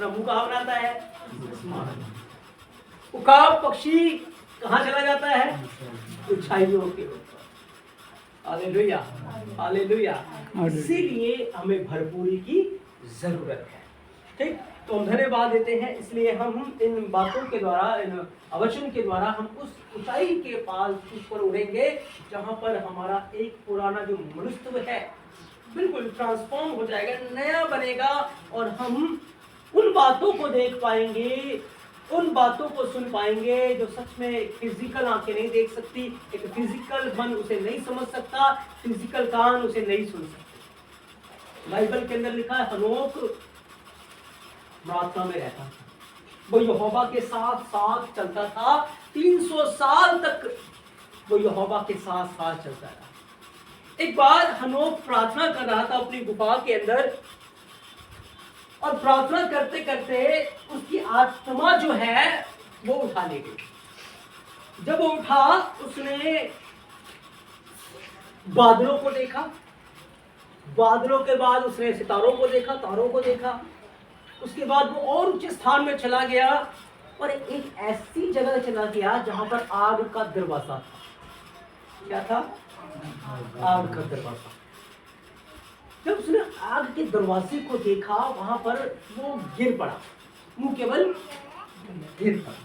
अपना मुंह कहाँ बनाता है? उकाब पक्षी कहाँ चला जाता है? ऊंचाइयों के ऊपर। Hallelujah, hallelujah. इसीलिए हमें भरपूरी की जरूरत है। ठीक, तो हम धन्यवाद देते हैं। इसलिए हम इन बातों के द्वारा, इन वचन के द्वारा हम उस ऊंचाई के पास ऊपर उड़ेंगे जहां पर हमारा एक पुराना जो मनुष्य है बिल्कुल ट्रांसफॉर्म हो जाएगा, नया बनेगा, और हम उन बातों को देख पाएंगे, उन बातों को सुन पाएंगे जो सच में फिजिकल आंखें नहीं देख सकती, एक फिजिकल मन उसे नहीं समझ सकता, फिजिकल कान उसे नहीं सुन सकते। बाइबल के अंदर लिखा है हनोक प्रार्थना में रहता था, वो यहोवा के साथ साथ चलता था, 300 साल तक वो यहोवा के साथ साथ चलता रहा। एक बार हनोक प्रार्थना कर रहा था अपनी गुफा के अंदर, और प्रार्थना करते करते उसकी आत्मा जो है वो उठा ली गई। जब वो उठा, उसने बादलों को देखा, बादलों के बाद उसने सितारों को देखा, तारों को देखा, उसके बाद वो और ऊंचे स्थान में चला गया और एक ऐसी जगह चला गया जहां पर आग का दरवाजा था। क्या था? आग का दरवाजा। जब उसने आग के दरवाजे को देखा, वहां पर वो गिर पड़ा, मुंह केवल गिर पड़ा।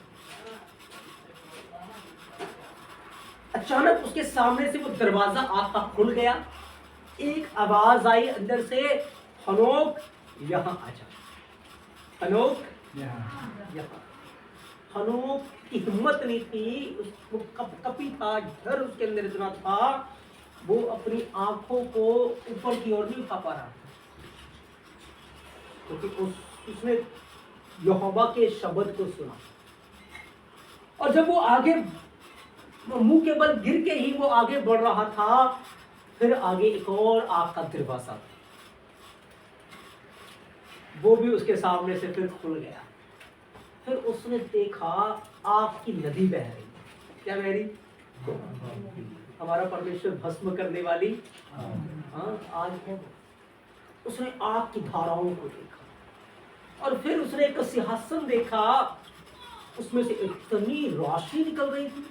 अचानक उसके सामने से वो दरवाजा आग का खुल गया। एक आवाज आई अंदर से, हनोक यहां आ जा। हनोक यहाँ। हनोक की हिम्मत नहीं थी, वो कपी था, डर उसके अंदर इतना था, वो अपनी आंखों को ऊपर की ओर नहीं उठा पा रहा, क्योंकि उसने यहोवा के शब्द को सुना। और जब वो आगे, वो मुंह के बल गिर के ही वो आगे बढ़ रहा था, फिर आगे एक और आग का दरवाजा था, वो भी उसके सामने से फिर खुल गया। फिर उसने देखा आग की नदी बह रही। क्या बह रही? हमारा परमेश्वर भस्म करने वाली आग है। उसने आग की धाराओं को देखा, और फिर उसने एक सिंहासन देखा, उसमें से इतनी रोशनी निकल रही थी,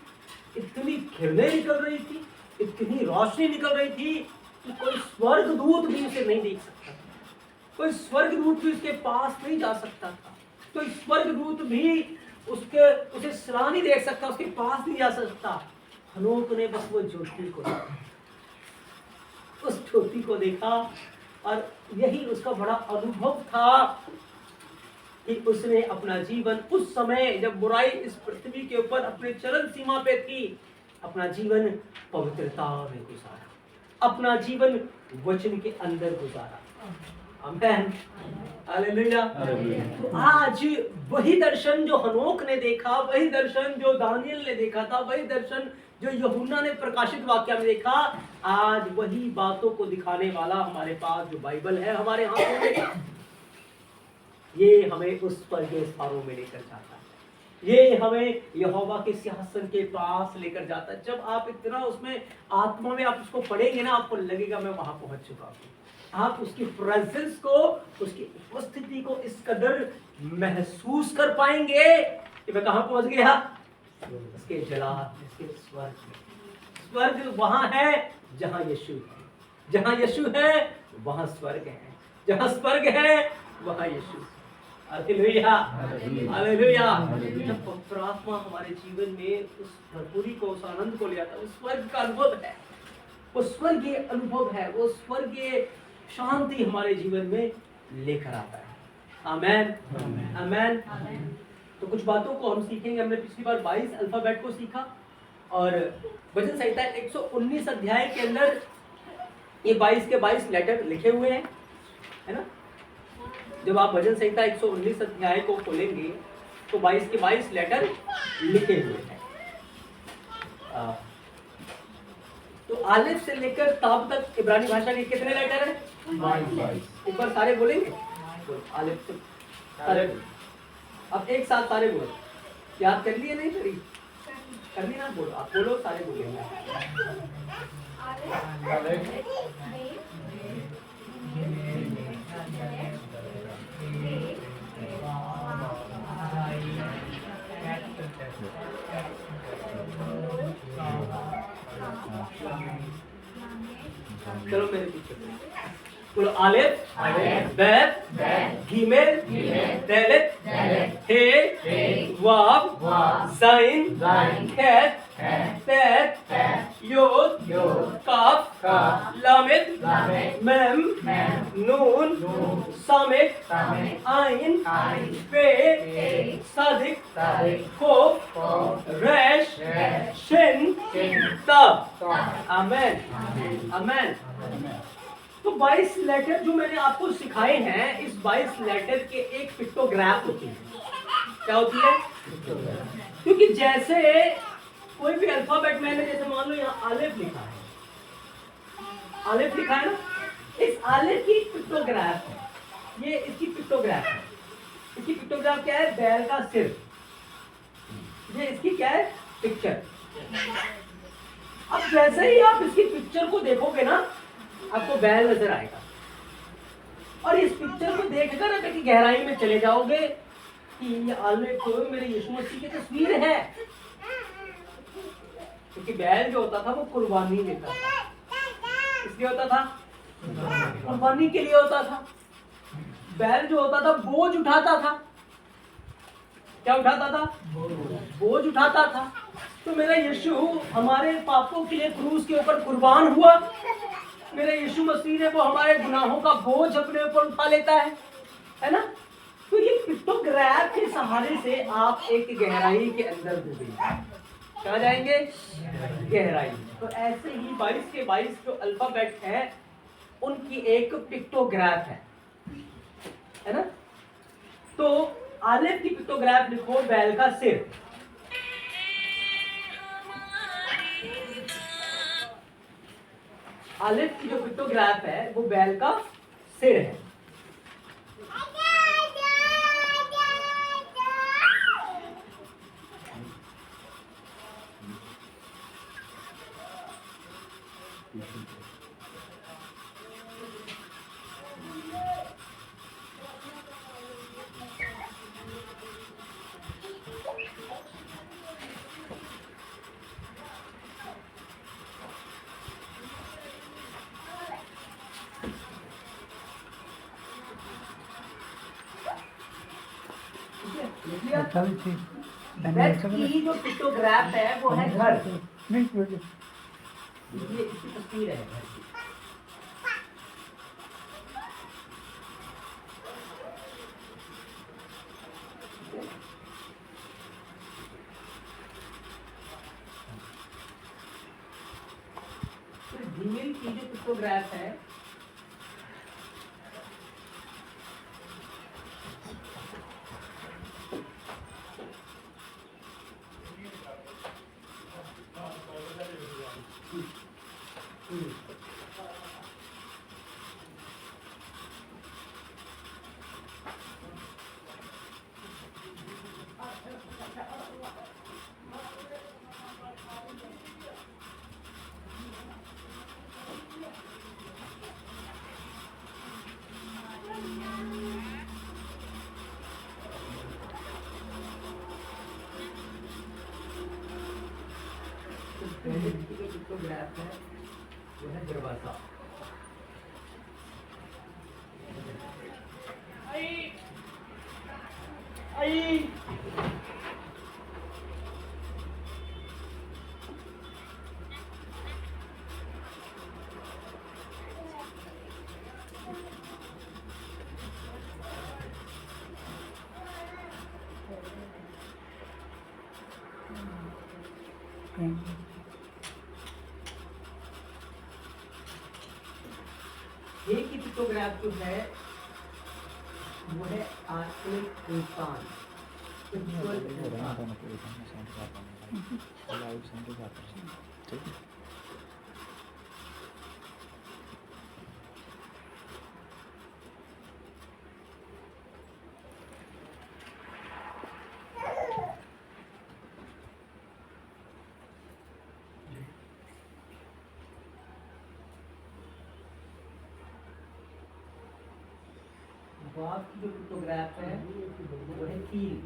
इतनी किरणें निकल रही थी, इतनी रोशनी निकल रही थी कि कोई स्वर्गदूत भी उसे नहीं देख सकता था, कोई स्वर्गदूत भी उसके पास नहीं जा सकता था, कोई स्वर्गदूत भी उसे सलाह नहीं देख सकता, उसके पास नहीं जा सकता। हनोक ने बस वो ज्योति को देखा, उस ज्योति को देखा, और यही उसका बड़ा अनुभव था कि उसने अपना जीवन उस समय जब बुराई इस पृथ्वी के ऊपर अपने चरम सीमा पे थी, अपना जीवन पवित्रता में गुजारा, अपना जीवन वचन के अंदर गुजारा। आमीन, हालेलुया। तो आज वही दर्शन जो हनोक ने देखा, वही दर्शन जो दानियल ने देखा था, वही दर्शन जो यूहन्ना ने प्रकाशित वाक्य में देखा, आज वही बातों को दिखाने वाला हमारे पास जो बाइबल है हमारे हाथों में, ये हमें उस स्वर्गीय स्थानों में लेकर जाता है, ये हमें यहोवा के सिंहासन के पास लेकर जाता है। जब आप इतना उसमें आत्मा में आप उसको पढ़ेंगे ना, आपको लगेगा मैं वहां पहुंच चुका हूँ। आप उसकी प्रेजेंस को, उसकी उपस्थिति को इस कदर महसूस कर पाएंगे कि मैं कहां पहुंच गया, उसके जलाल, उसके स्वर्ग। स्वर्ग वहां है जहां यीशु है, जहां यीशु है वहां स्वर्ग है, जहां स्वर्ग है वहां यीशु। Hallelujah, hallelujah. जब पवित्र आत्मा हमारे जीवन में उस भरपूरी को, उस आनंद को ले आता है, उस स्वर्ग का अनुभव है, वो स्वर्गीय अनुभव है, वो स्वर्गीय शांति हमारे जीवन में लेकर आता है। आमेन, आमेन। तो कुछ बातों को हम सीखेंगे। हमने पिछली बार 22 अल्फाबेट को सीखा, और भजन संहिता 119 अध्याय के अंदर ये 22 के 22 लेटर लिखे हुए हैं, है ना। जब आप भजन संहिता 119 अध्याय को खोलेंगे तो 22 के 22 लेटर लिखे हुए हैं। तो आलिफ से लेकर ताब तक इब्रानी भाषा के कितने लेटर हैं? 22। एक बार सारे बोलेंगे, आलिफ से सारे। अब एक साथ सारे बोलो। याद कर लिए? नहीं करी? कर ली ना? बोलो, आप बोलो, सारे बोलेंगे। चलो मेरे पीछे बोलो आलिफ बैत गीमेल दालित हे वाव जाइन कैफ tet योद काफ लामिद मेम नून सामिक आइन पे सादिक खोफ रेश शिन तब आमेन आमेन। तो 22 लेटर जो मैंने आपको सिखाए हैं, इस 22 लेटर के एक पिक्टोग्राफ होती है। क्या होती है? क्योंकि जैसे कोई भी अल्फाबेट मैंने जैसे मान लो यहाँ आलिफ लिखा है, आलिफ लिखा है ना, इस आलिफ की पिक्टोग्राफ है, ये इसकी पिक्टोग्राफ है। इसकी पिक्टोग्राफ क्या है? बैल का सिर। ये इसकी क्या है? पिक्चर। अब जैसे ही आप इसकी पिक्चर को देखोगे ना, आपको बैल नजर आएगा, और इस पिक्चर को देखकर अगर की गहराई में चले जाओगे कि ये आलिफ तो मेरे यीशु मसीह की तस्वीर है। क्योंकि बैल जो होता था वो कुर्बानी देता था। इसलिए होता था, कुर्बानी के लिए होता था। बैल जो होता था बोझ उठाता था। क्या उठाता था? बोझ उठाता था। तो मेरा यीशु हमारे पापों के लिए क्रूस के ऊपर कुर्बान हुआ। मेरे यीशु मसीह ने वो हमारे गुनाहों का बोझ अपने ऊपर उठा लेता है ना। तो ये पिक्टोग्राफ के सहारे से आप एक गहराई के अंदर डूबेंगे। कहाँ जाएंगे? गहराई। तो ऐसे ही 22 के 22 जो अल्फाबेट हैं उनकी एक पिक्टोग्राफ है ना। तो आलिफ की पिक्टोग्राफ लिखो, बैल का सिर। आलिफ की जो पिक्टोग्राफ है वो बैल का सिर है। की जो पिक्टोग्राफ है वो है घर। ये इसकी तस्वीर है घर की। जीमेल की जो पिक्टोग्राफ है पिक्टोग्राफ है वो है दरवाजा। ये की पिक्टोग्राफ जो है वो है आत्मिक इंसान। वाव की जो पिक्टोग्राफ है वो है कील।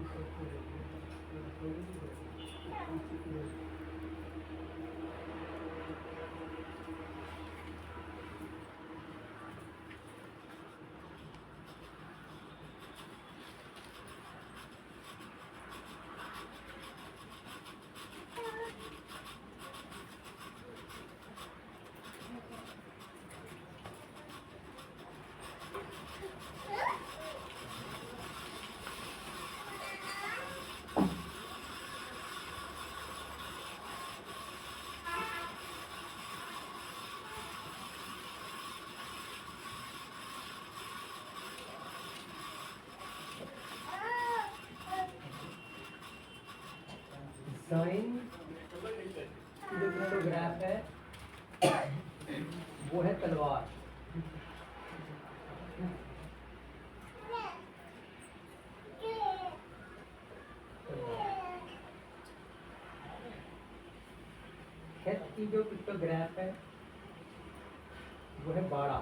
साइन की जो पिक्टोग्राफ है वो है तलवार। हेच की जो पिक्टोग्राफ है वो है बाड़ा।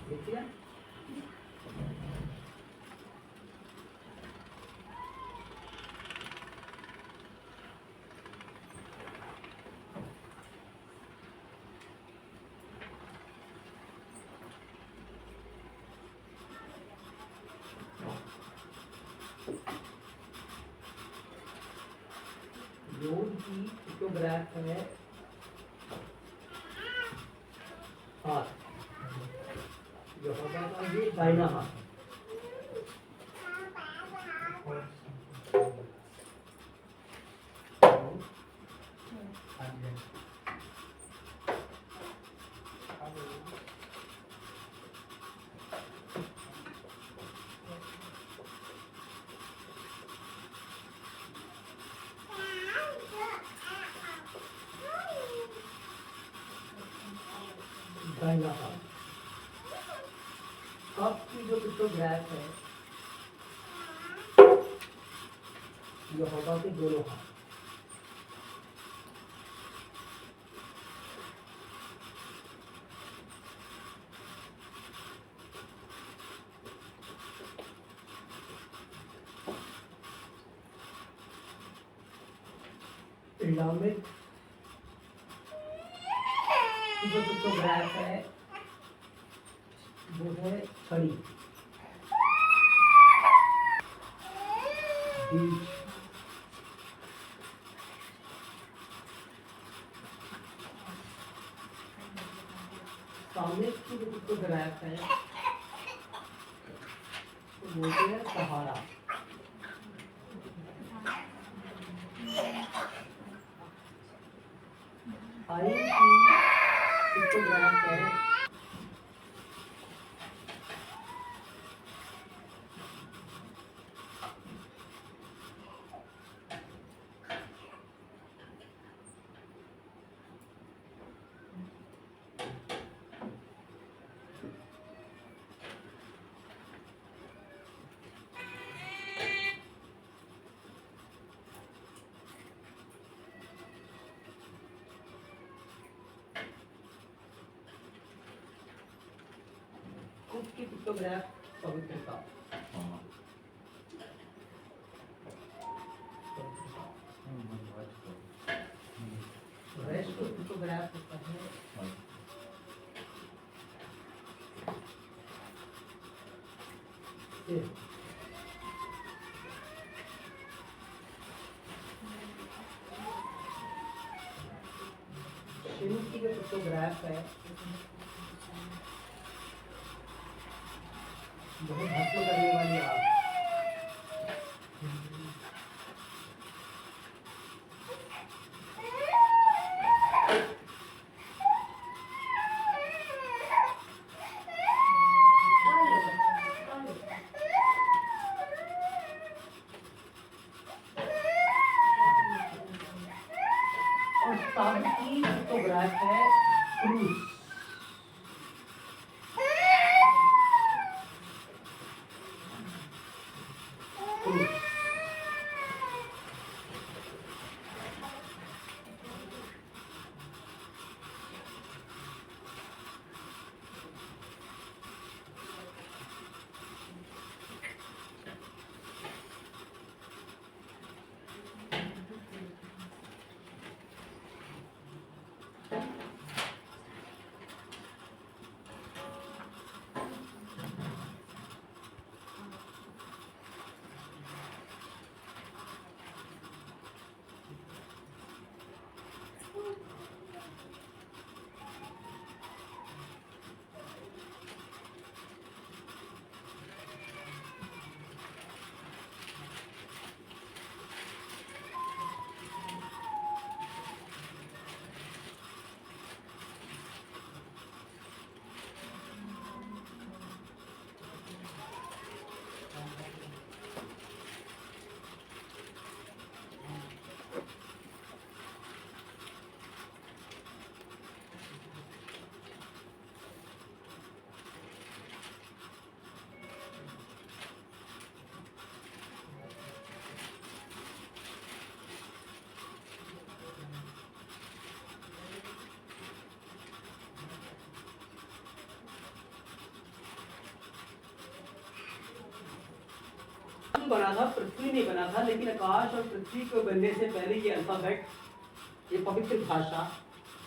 देखिए योग की पिक्टोग्राफ है हाथ, जो होगा तो ये दाहिना हाथ। दाहिना हाथ। आपकी जो पिक्टोग्राफ है जो होगा कि दोनों हाथ। पिंडामिड की जो पिक्टोग्राफ है वो है छड़ी। बीच सामने की जो पिक्टोग्राफ है वो बोलते हैं सहारा। आई की पिक्टोग्राफ है उसकी पिक्टोग्राफ पवित्रता। रेस्ट को पिक्टोग्राफ होता है शिव की जो पिक्टोग्राफ है बहुत भस्म करने वाली आग। और साथ की पिक्टोग्राफ है क्रूस। बना था, पृथ्वी नहीं बना था, लेकिन आकाश और पृथ्वी को बनने से पहले ये अल्फाबेट, ये पवित्र भाषा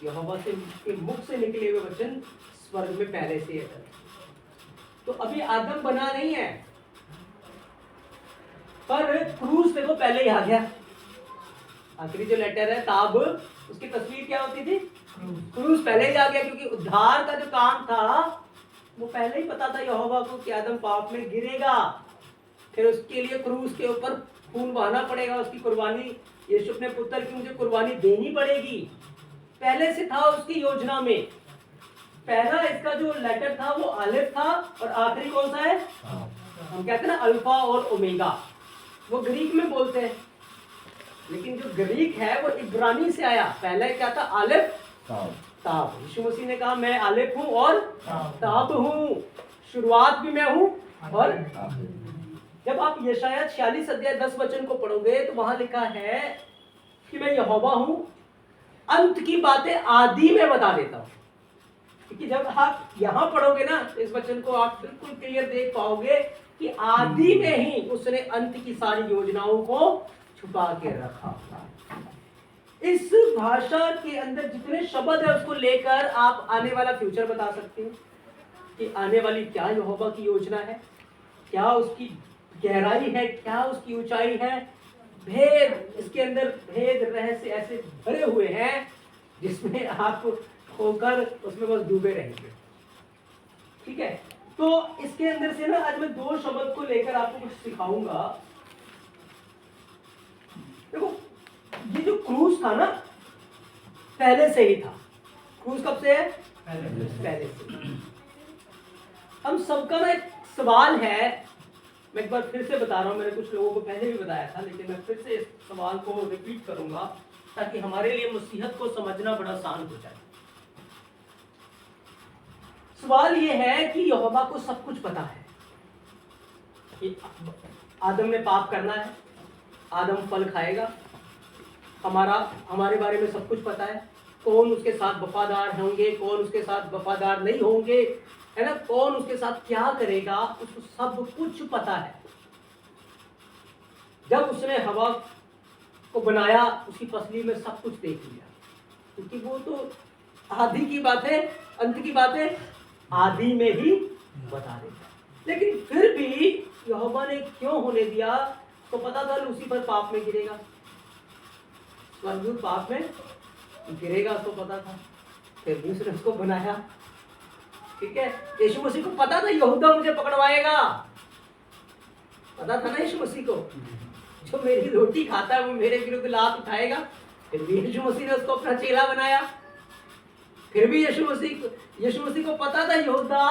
यहोवा से के मुख से निकले हुए वचन स्वर्ग में पहले से है। तो अभी आदम बना नहीं है, पर क्रूस देखो पहले ही आ गया। आखिरी जो लेटर है ताब, उसकी तस्वीर क्या होती थी? क्रूस पहले ही आ गया, क्योंकि उद्धार का जो काम था वो पहले ही पता था यहोवा को कि आदम पाप में गिरेगा, फिर उसके लिए क्रूस के ऊपर खून बहाना पड़ेगा, उसकी कुर्बानी, यीशु अपने पुत्र की मुझे कुर्बानी देनी पड़ेगी। पहले से था उसकी योजना में। पहला इसका जो लेटर था वो अलिफ था, और आखिरी कौन सा है? हम कहते हैं ना अल्फा और ओमेगा, वो ग्रीक में बोलते हैं, लेकिन जो ग्रीक है वो इब्रानी से आया। पहले क्या था? अलिफ ताब। यीशु मसीह ने कहा मैं अलिफ हूं और ताब हूं, शुरुआत भी मैं हूं। और जब आप यशाया 46 अध्याय 10 वचन को पढ़ोगे तो वहां लिखा है कि मैं यहोवा हूं, अंत की बातें आदि में बता देता हूं। क्योंकि जब आप यहां पढ़ोगे ना इस वचन को, आप बिल्कुल क्लियर देख पाओगे कि आदि में ही उसने अंत की सारी योजनाओं को छुपा के रखा। इस भाषा के अंदर जितने शब्द है उसको लेकर आप आने वाला फ्यूचर बता सकते हैं कि आने वाली क्या यहोवा की योजना है, क्या उसकी गहराई है, क्या उसकी ऊंचाई है। भेद, इसके अंदर भेद रहस्य ऐसे भरे हुए हैं जिसमें आप होकर उसमें बस डूबे रहेंगे। ठीक है, तो इसके अंदर से ना आज मैं 2 शब्द को लेकर आपको कुछ सिखाऊंगा। देखो ये जो क्रूस था ना पहले से ही था। क्रूस कब से है? पहले से। हम सबका ना एक सवाल है, मैं एक बार फिर से बता रहा हूं, मैंने कुछ लोगों को पहले भी बताया था, लेकिन मैं फिर से इस सवाल को रिपीट करूंगा ताकि हमारे लिए मसीहत को समझना बड़ा आसान हो जाए। सवाल यह है कि यहोवा को सब कुछ पता है कि आदम ने पाप करना है, आदम फल खाएगा, हमारे बारे में सब कुछ पता है, कौन उसके साथ वफादार होंगे, कौन उसके साथ वफादार नहीं होंगे, है ना, कौन उसके साथ क्या करेगा, उसको सब कुछ पता है। जब उसने हवा को बनाया उसकी पसली में सब कुछ देख लिया, क्योंकि वो तो आदि की बातें, अंत की बातें आदि में ही बता देता। लेकिन फिर भी यहोवा ने क्यों होने दिया? तो पता था लूसीफर पाप में गिरेगा, स्वर्गदूत पाप में गिरेगा, तो पता था, फिर भी उसने उसको बनाया। ठीक है, यीशु मसीह को पता था यहूदा मुझे पकड़वाएगा, पता था ना यीशु मसीह को, जो मेरी रोटी खाता है वो मेरे विरुद्ध लात उठाएगा। फिर भी यीशु मसीह ने उसको अपना चेला बनाया। फिर भी यीशु मसीह को पता था यहूदा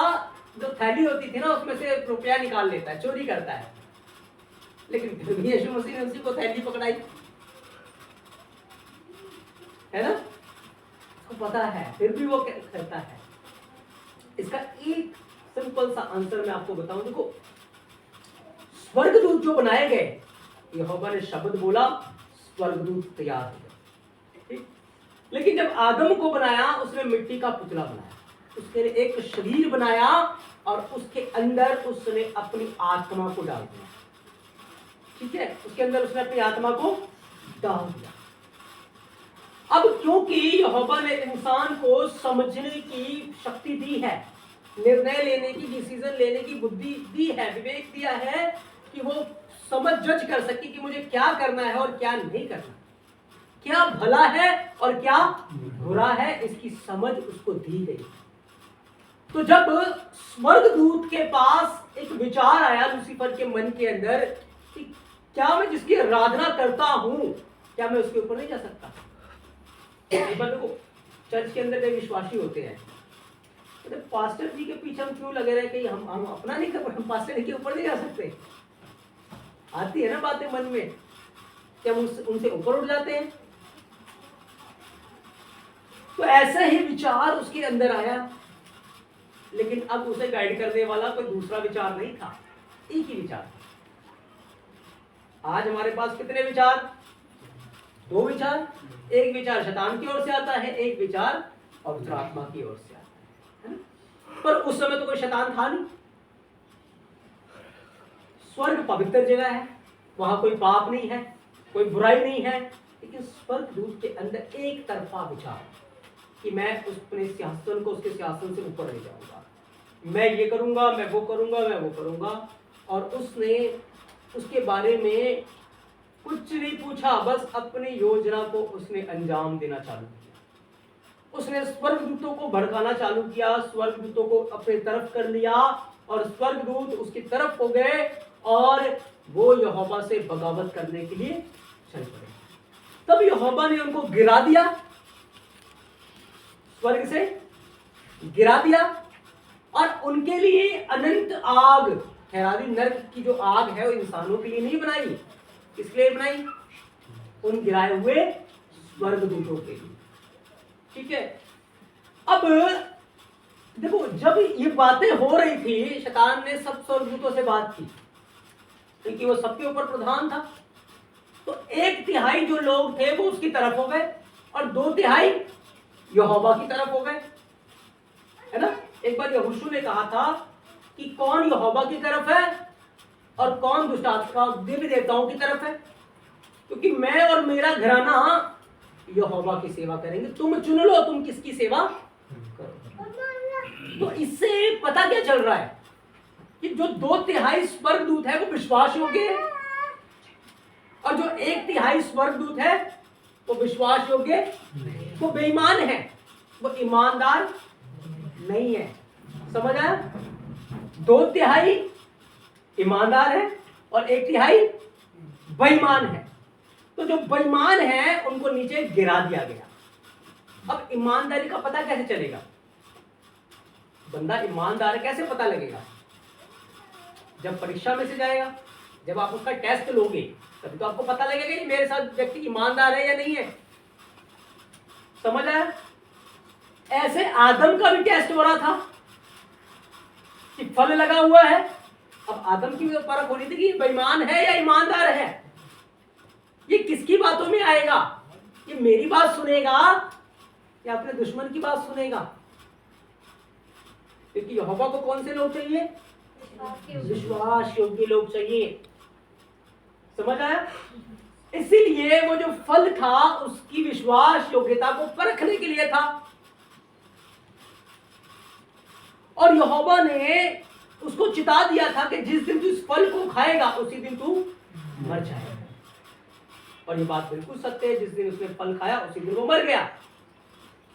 जो थैली होती थी ना उसमें से रुपया निकाल लेता है, चोरी करता है, लेकिन फिर भी यीशु मसीह ने उसी को थैली पकड़ाई, है ना, उसको पता है, फिर भी वो करता है। इसका एक सिंपल सा आंसर मैं आपको बताऊं। देखो, स्वर्गदूत जो बनाए गए, यहोवा ने शब्द बोला, स्वर्गदूत तैयार हो गए, ठीक। लेकिन जब आदम को बनाया उसने मिट्टी का पुतला बनाया, उसके लिए एक शरीर बनाया और उसके अंदर उसने अपनी आत्मा को डाल दिया। ठीक है, उसके अंदर उसने अपनी आत्मा को डाल दिया। अब क्योंकि यहोवा ने इंसान को समझने की शक्ति दी है, निर्णय लेने की, डिसीजन लेने की बुद्धि दी है, विवेक दिया है कि वो समझ जज कर सके कि मुझे क्या करना है और क्या नहीं करना, क्या भला है और क्या बुरा है, इसकी समझ उसको दी गई। तो जब स्वर्गदूत के पास एक विचार आया लूसीफर के मन के अंदर कि क्या मैं जिसकी आराधना करता हूं क्या मैं उसके ऊपर नहीं जा सकता। देखो, चर्च के अंदर कई विश्वासी होते हैं, तो पास्टर जी के पीछे हम क्यों लगे रहे कि हम अपना नहीं कर, हम पास्टर जी के ऊपर नहीं जा सकते। आती है ना बातें मन में, क्या हम उनसे ऊपर उठ जाते हैं। तो ऐसा ही विचार उसके अंदर आया, लेकिन अब उसे गाइड करने वाला कोई दूसरा विचार नहीं था, एक ही विचार। आज हमारे पास कितने विचार? 2 विचार। एक विचार शैतान की ओर से आता है, एक विचार पवित्र आत्मा की ओर से आता है ना? पर उस समय तो कोई शैतान था नहीं। स्वर्ग पवित्र जगह है, वहां कोई पाप नहीं है, कोई बुराई नहीं है, लेकिन स्वर्गदूत के अंदर एक तरफा विचार कि मैं अपने सिंहासन को उसके सिंहासन से ऊपर ले जाऊंगा, मैं ये करूंगा, मैं वो करूंगा, मैं वो करूंगा। और उसने उसके बारे में कुछ नहीं पूछा, बस अपनी योजना को उसने अंजाम देना चालू किया। उसने स्वर्गदूतों को भड़काना चालू किया, स्वर्गदूतों को अपने तरफ कर लिया और स्वर्गदूत उसकी तरफ हो गए और वो यहोवा से बगावत करने के लिए चल पड़े। तब यहोवा ने उनको गिरा दिया, स्वर्ग से गिरा दिया और उनके लिए अनंत आग ठहरा दी। नरक की जो आग है वो इंसानों के लिए नहीं बनाई, किसके लिए बनाई? उन गिराए हुए स्वर्गदूतों के लिए। ठीक है, अब देखो जब ये बातें हो रही थी, शैतान ने सब स्वर्गदूतों से बात की क्योंकि वो सबके ऊपर प्रधान था। तो 1/3 जो लोग थे वो उसकी तरफ हो गए और 2/3 यहोवा की तरफ हो गए, है ना। एक बार यहोशू ने कहा था कि कौन यहोवा की तरफ है और कौन दुष्ट आत्मा दिव्य देवताओं की तरफ है, क्योंकि मैं और मेरा घराना यहोवा की सेवा करेंगे। तुम चुन लो तुम किसकी सेवा करो। तो इससे पता क्या चल रहा है कि जो 2/3 स्वर्गदूत है वो विश्वास योग्य है और जो 1/3 स्वर्गदूत है वो विश्वास योग्य, वो बेईमान है, वो ईमानदार नहीं है। समझ आया? 2/3 ईमानदार है और 1/3 बेईमान है। तो जो बेईमान है उनको नीचे गिरा दिया गया। अब ईमानदारी का पता कैसे चलेगा? बंदा ईमानदार है कैसे पता लगेगा? जब परीक्षा में से जाएगा, जब आप उसका टेस्ट लोगे तभी तो आपको पता लगेगा कि मेरे साथ व्यक्ति ईमानदार है या नहीं है। समझ आया? ऐसे आदम का भी टेस्ट हो रहा था कि फल लगा हुआ है। अब आदम की भी परख होनी थी कि बेईमान है या ईमानदार है। ये किसकी बातों में आएगा? ये मेरी बात सुनेगा या अपने दुश्मन की बात सुनेगा? क्योंकि यहोवा को कौन से लोग चाहिए? विश्वास योग्य लोग चाहिए। समझ आया? इसीलिए वो जो फल था उसकी विश्वास योग्यता को परखने के लिए था और यहोवा ने उसको चिता दिया था कि जिस दिन तू इस फल को खाएगा उसी दिन तू मर जाएगा। और ये बात बिल्कुल सत्य है, जिस दिन उसने फल खाया उसी दिन वो मर गया।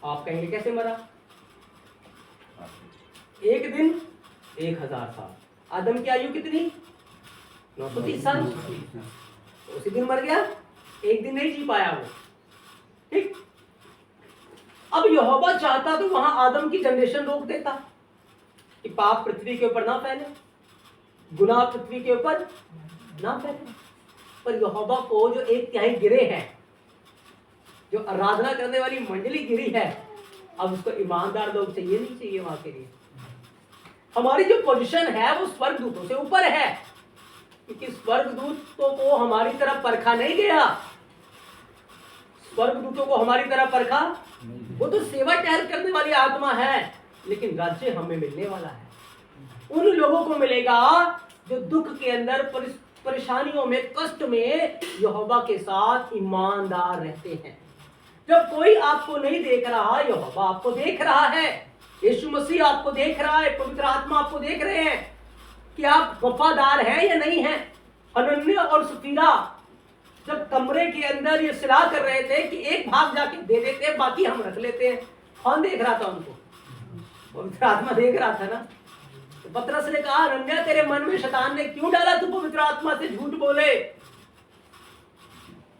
आप कहेंगे कैसे मरा? एक दिन 1000 साल। आदम की आयु कितनी? 930 साल। तो उसी दिन मर गया, एक दिन नहीं जी पाया वो। ठीक। अब यहोवा चाहता तो वहां आदम की जनरेशन रोक देता कि पाप पृथ्वी के ऊपर ना फैले, गुनाह पृथ्वी के ऊपर ना फैले। पर यहोवा को जो 1/3 गिरे हैं, जो आराधना करने वाली मंडली गिरी है, अब उसको ईमानदार लोग चाहिए नहीं चाहिए वहां के लिए? हमारी जो पोजीशन है वो स्वर्गदूतों से ऊपर है, क्योंकि स्वर्गदूतों को हमारी तरफ परखा नहीं गया। स्वर्गदूतों को हमारी तरफ परखा, वो तो सेवा टहल करने वाली आत्मा है, लेकिन राज्य हमें मिलने वाला है। उन लोगों को मिलेगा जो दुख के अंदर, परेशानियों में, कष्ट में यहोवा के साथ ईमानदार रहते हैं। जब कोई आपको नहीं देख रहा, यहोवा आपको देख रहा है, यीशु मसीह आपको देख रहा है, पवित्र आत्मा आपको देख रहे हैं कि आप वफादार हैं या नहीं हैं। हनन्याह और सफीरा जब कमरे के अंदर ये सलाह कर रहे थे कि एक भाग जाके दे देते हैं, बाकी हम रख लेते हैं, कौन देख रहा था उनको? पवित्र आत्मा देख रहा था ना। तो पतरस ने कहा, हनन्याह तेरे मन में शैतान ने क्यों डाला तू पवित्र आत्मा से झूठ बोले?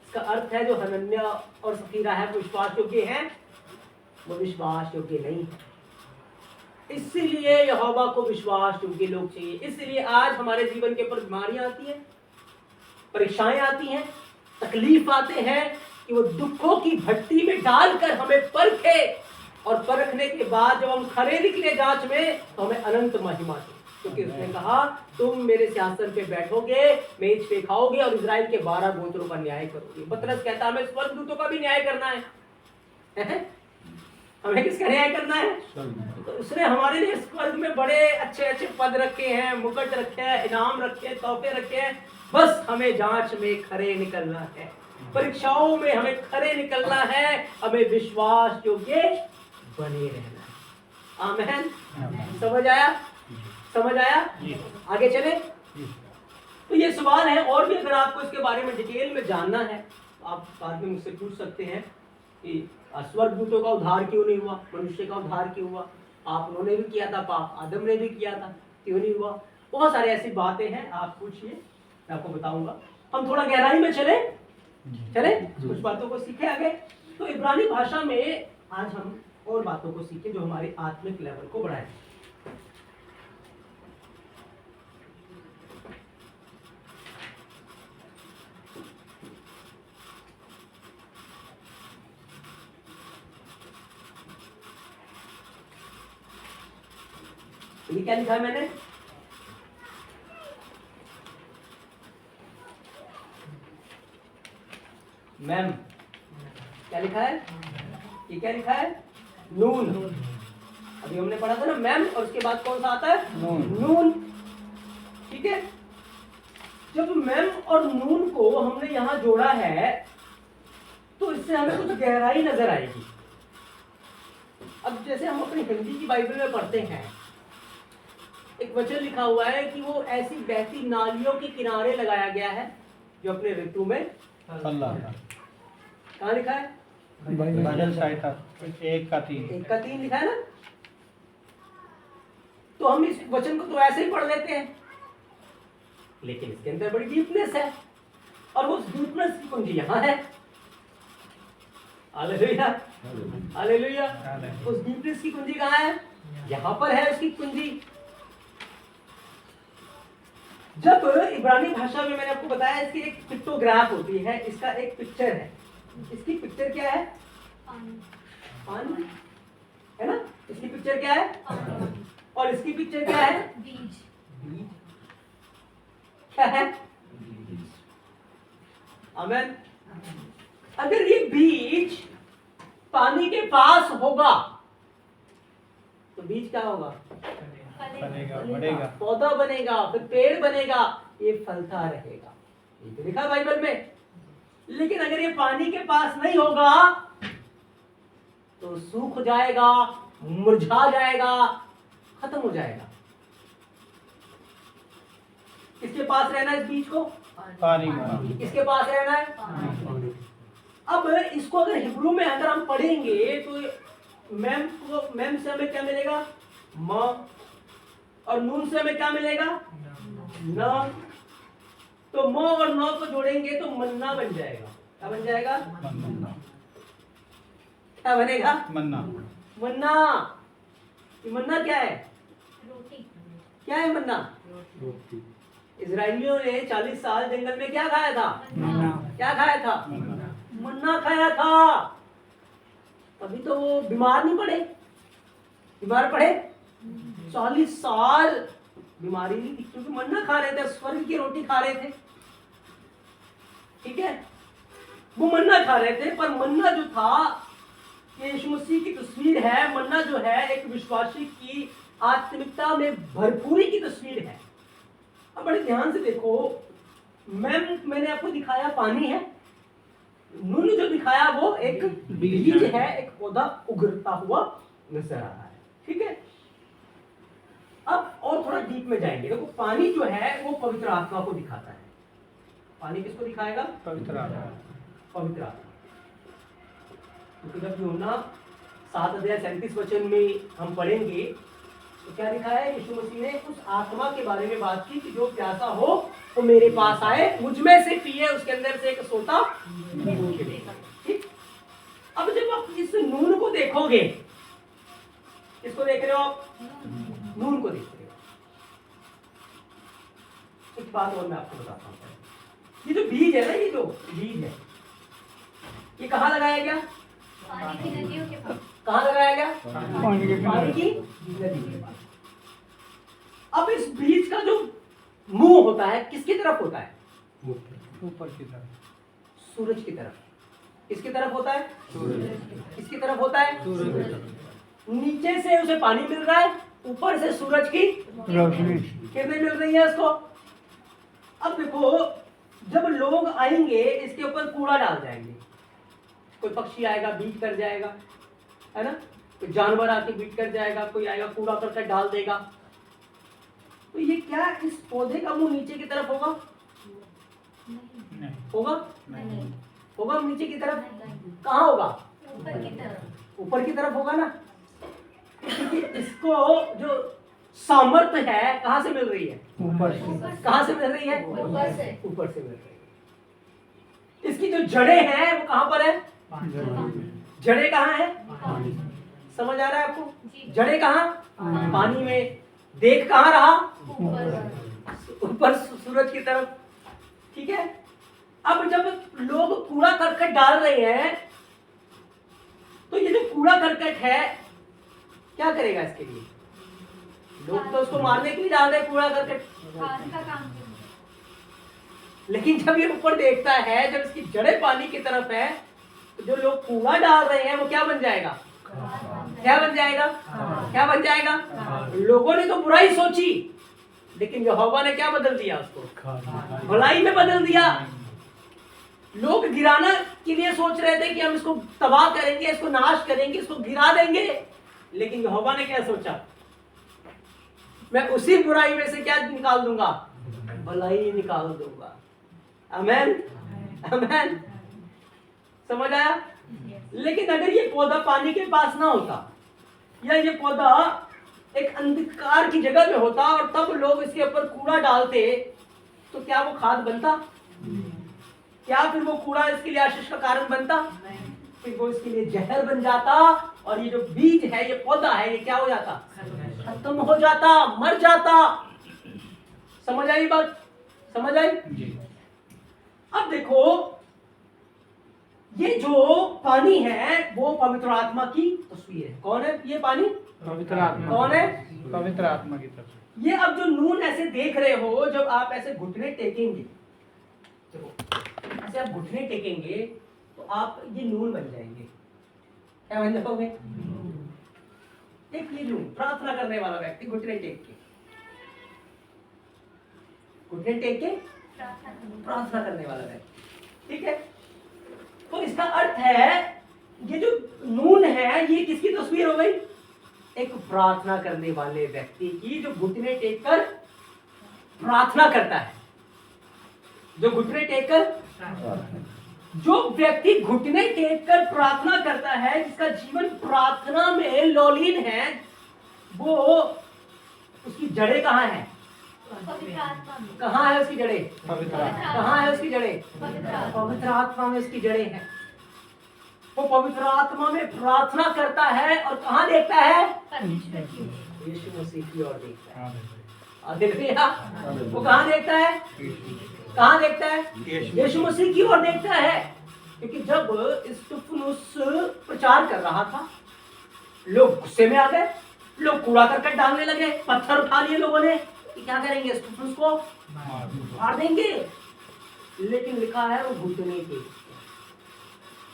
इसका अर्थ है जो हनन्याह और सफीरा है वो विश्वास योग्य है, वो विश्वास योग्य नहीं है। इसीलिए यहोवा को विश्वास योग्य लोग चाहिए। इसलिए आज हमारे जीवन के ऊपर बीमारियां आती हैं, परीक्षाएं आती हैं, तकलीफ आते हैं कि वो दुखों की भट्टी में डालकर हमें परखे और परखने के बाद जब हम खरे निकले जांच में तो हमें अनंत महिमा दे, क्योंकि उसने कहा तुम मेरे सिंहासन पे बैठोगे, मेज पे खाओगे और इजराइल के 12 गोत्रों का न्याय करोगे। पतरस कहता हमें स्वर्गदूतों का भी न्याय करना है। हमें किसका न्याय करना है? तो उसने हमारे लिए स्वर्ग में बड़े अच्छे अच्छे पद रखे हैं, मुकुट रखे हैं, इनाम रखे हैं, तोहफे रखे हैं। बस हमें जांच में खरे निकलना है, परीक्षाओं में हमें खरे निकलना है, हमें विश्वास योग्य बने रहना है। आमेन। समझ आया? समझ आया? आगे चले। तो ये सवाल है, और भी अगर आपको इसके बारे में डिटेल में जानना है आप बाद में मुझसे पूछ सकते हैं कि स्वर्गदूतों का उद्धार क्यों नहीं हुआ, मनुष्य का उद्धार क्यों हुआ, आप उन्होंने भी किया था पाप, आदम ने भी किया था, क्यों नहीं हुआ। बहुत सारी ऐसी बातें हैं, आप पूछिए, मैं आपको बताऊंगा। हम थोड़ा गहराई में चले कुछ बातों को सीखे आगे। तो इब्रानी भाषा में आज हम और बातों को सीखें जो हमारे आत्मिक लेवल को बढ़ाए। ये क्या लिखा है मैंने? मैम क्या लिखा है? ये क्या लिखा है? नून। अभी हमने पढ़ा था ना मैम, और उसके बाद कौन सा आता है? नून। ठीक है, जब मैम और नून को हमने यहां जोड़ा है तो इससे हमें कुछ गहराई नजर आएगी। अब जैसे हम अपनी हिंदी की बाइबल में पढ़ते हैं, एक वचन लिखा हुआ है कि वो ऐसी बहती नालियों के किनारे लगाया गया है जो अपने ऋतु में कहाँ लिखा है? बाइबल साइड का 1:3 लिखा है ना। तो हम इस वचन को तो ऐसे ही पढ़ लेते हैं, लेकिन इसके अंदर बड़ी डीपनेस है, और वो डीपनेस की कुंजी यहाँ है। Hallelujah, hallelujah. उस डीपनेस की कुंजी कहाँ है? यहाँ पर है उसकी कुंजी। जब इब्रानी भाषा में मैंने आपको बताया इसकी एक पिक्टोग्राफ होती है, इसका एक पिक्चर है। इसकी पिक्चर क्या है? पानी है ना। इसकी पिक्चर क्या है? और इसकी पिक्चर क्या है? बीज। क्या है? आमेन। अगर ये बीज पानी के पास होगा तो बीज क्या होगा? बढ़ेगा, पौधा बनेगा, फिर पेड़ बनेगा, ये फलता रहेगा। ये तो लिखा बाइबल में। लेकिन अगर ये पानी के पास नहीं होगा तो सूख जाएगा, मुरझा जाएगा, खत्म हो जाएगा। किसके पास रहना है इस बीज को? पानी का। किसके पास रहना है? अब इसको अगर हिब्रू में अगर हम पढ़ेंगे तो मैम से हमें क्या मिलेगा? म। और नून से हमें क्या मिलेगा? न। तो म और न को जोड़ेंगे तो मन्ना बन जाएगा। क्या बन जाएगा? क्या बनेगा? मन्ना। मन्ना। ये मन्ना क्या है? रोटी। क्या है मन्ना? इजराइलियों ने 40 साल जंगल में क्या खाया था? क्या खाया था? मन्ना खाया था। तभी तो वो बीमार नहीं पड़े। बीमार पड़े? 40 साल बीमारी नहीं थी, क्योंकि मन्ना खा रहे थे, स्वर्ग की रोटी खा रहे थे। ठीक है, वो मन्ना खा रहे थे, पर मन्ना जो था यीशु मसीह की तस्वीर है। मन्ना जो है एक विश्वासी की आत्मिकता में भरपूरी की तस्वीर है। अब बड़े ध्यान से देखो, मैंने आपको दिखाया पानी है, नून जो दिखाया वो एक बीज है, एक पौधा उगरता हुआ नजर आ रहा है। ठीक है, अब और थोड़ा डीप में जाएंगे। देखो पानी जो है वो पवित्र आत्मा को दिखाता है। पानी किसको दिखाएगा? पवित्र आत्मा। पवित्र आत्मा। क्योंकि जब यूहन्ना 7:37 में हम पढ़ेंगे तो क्या लिखा है? यीशु मसीह ने उस आत्मा के बारे में बात की कि जो प्यासा हो वो मेरे पास आए, मुझ में से पिए, उसके अंदर से एक सोता। ठीक। अब जब आप इस नून को देखोगे, किसको देख रहे हो आप? नून को देख रहे हो। एक बात और मैं आपको बताता हूँ। ये जो बीज है ना, ये जो बीज है, ये कहाँ लगाया गया? पानी की नदियों के पास। कहाँ लगाया गया? पानी के पानी की नदी के पास। अब इस बीज का जो मुंह होता है किसकी तरफ होता है? ऊपर की तरफ, सूरज की तरफ। किसकी तरफ होता है? किसकी तरफ होता है? नीचे से उसे पानी मिल रहा है, ऊपर से सूरज की रोशनी। किरणें मिल रही है उसको। अब देखो जब लोग आएंगे इसके ऊपर कूड़ा डाल जाएंगे, कोई पक्षी आएगा बीट कर जाएगा, है ना, कोई जानवर आके बीट कर जाएगा, कोई आएगा कूड़ा करके डाल देगा, तो ये क्या इस पौधे का मुंह नीचे की तरफ होगा? नहीं होगा? नहीं, होगा नीचे की तरफ? कहाँ होगा? ऊपर की तरफ। ऊपर की तरफ होगा ना, क्योंकि इसको जो सामर्थ्य है कहाँ से मिल रही है? ऊपर से कहाँ से मिल रही है? ऊपर से। ऊपर से मिल रही है। इसकी जो जड़ें हैं वो कहाँ पर है? जड़ें कहाँ है? समझ आ रहा है आपको? जी। जड़ें कहाँ? पानी में। देख कहाँ रहा? ऊपर। ऊपर सूरज की तरफ। ठीक है। अब जब लोग कूड़ा करकट डाल रहे हैं तो ये जो कूड़ा करकट है क्या करेगा इसके लिए? लोग तो उसको मारने के लिए डाल रहे हैं कूड़ा करकट, खाद का काम करता लेकिन जब ये ऊपर देखता है, जब इसकी जड़ें पानी की तरफ है, तो जो लोग कूड़ा डाल रहे हैं वो क्या बन जाएगा? क्या बन जाएगा? क्या बन जाएगा? लोगों ने तो बुराई सोची, लेकिन यहोवा ने क्या बदल दिया? उसको भलाई में बदल दिया। लोग गिराना के लिए सोच रहे थे कि हम इसको तबाह करेंगे, इसको नाश करेंगे, इसको गिरा देंगे, लेकिन यहोवा ने क्या सोचा? मैं उसी बुराई में से क्या निकाल दूंगा? भलाई निकाल दूंगा। आमेन, आमेन। समझ आया? लेकिन अगर ये पौधा पानी के पास ना होता, या ये पौधा एक अंधकार की जगह में होता और तब लोग इसके ऊपर कूड़ा डालते, तो क्या वो खाद बनता? क्या फिर वो कूड़ा इसके लिए आशीष का कारण बनता? फिर वो इसके लिए जहर बन जाता, और ये जो बीज है, ये पौधा है, ये क्या हो जाता? खत्म हो जाता, मर जाता। समझ आई बात? समझ आई? अब देखो, ये जो पानी है वो पवित्र आत्मा की तस्वीर है। कौन है ये पानी? पवित्र आत्मा। कौन है? पवित्र आत्मा की तरफ। ये अब जो नून ऐसे देख रहे हो, जब आप ऐसे घुटने टेकेंगे, देखो ऐसे आप घुटने टेकेंगे तो आप ये नून बन जाएंगे। क्या बन जाओगे? एक ये नून, प्रार्थना करने वाला व्यक्ति घुटने टेक के, घुटने टेक के प्रार्थना करने वाला व्यक्ति, ठीक है। तो इसका अर्थ है, ये जो नून है ये किसकी तस्वीर हो गई? एक प्रार्थना करने वाले व्यक्ति की, जो घुटने टेक कर प्रार्थना करता है। जो घुटने टेक कर, जो व्यक्ति घुटने टेक कर प्रार्थना करता है, जिसका जीवन प्रार्थना में लौलीन है, वो उसकी जड़ें कहाँ है? पवित्र आत्मा में। कहाँ है उसकी जड़ें? पवित्र आत्मा। कहाँ है उसकी जड़ें? पवित्र आत्मा में उसकी जड़ें हैं। वो पवित्र आत्मा में प्रार्थना करता है और कहाँ देखता है? परमेश्वर की ओर। यीशु मसीह की ओर देखता है। हाँ। हालेलुया। वो कहाँ देखता है? कहाँ देखता है? यीशु मसीह की ओर देखता है। क्योंकि जब स्तिफनुस प्रचार कर रहा था, लोग गुस्से में आ गए, लोग कूड़ा करकट डालने लगे, पत्थर उठा लिए लोगों ने कि क्या करेंगे, स्तिफनुस को मार देंगे। लेकिन लिखा है वो घुटने के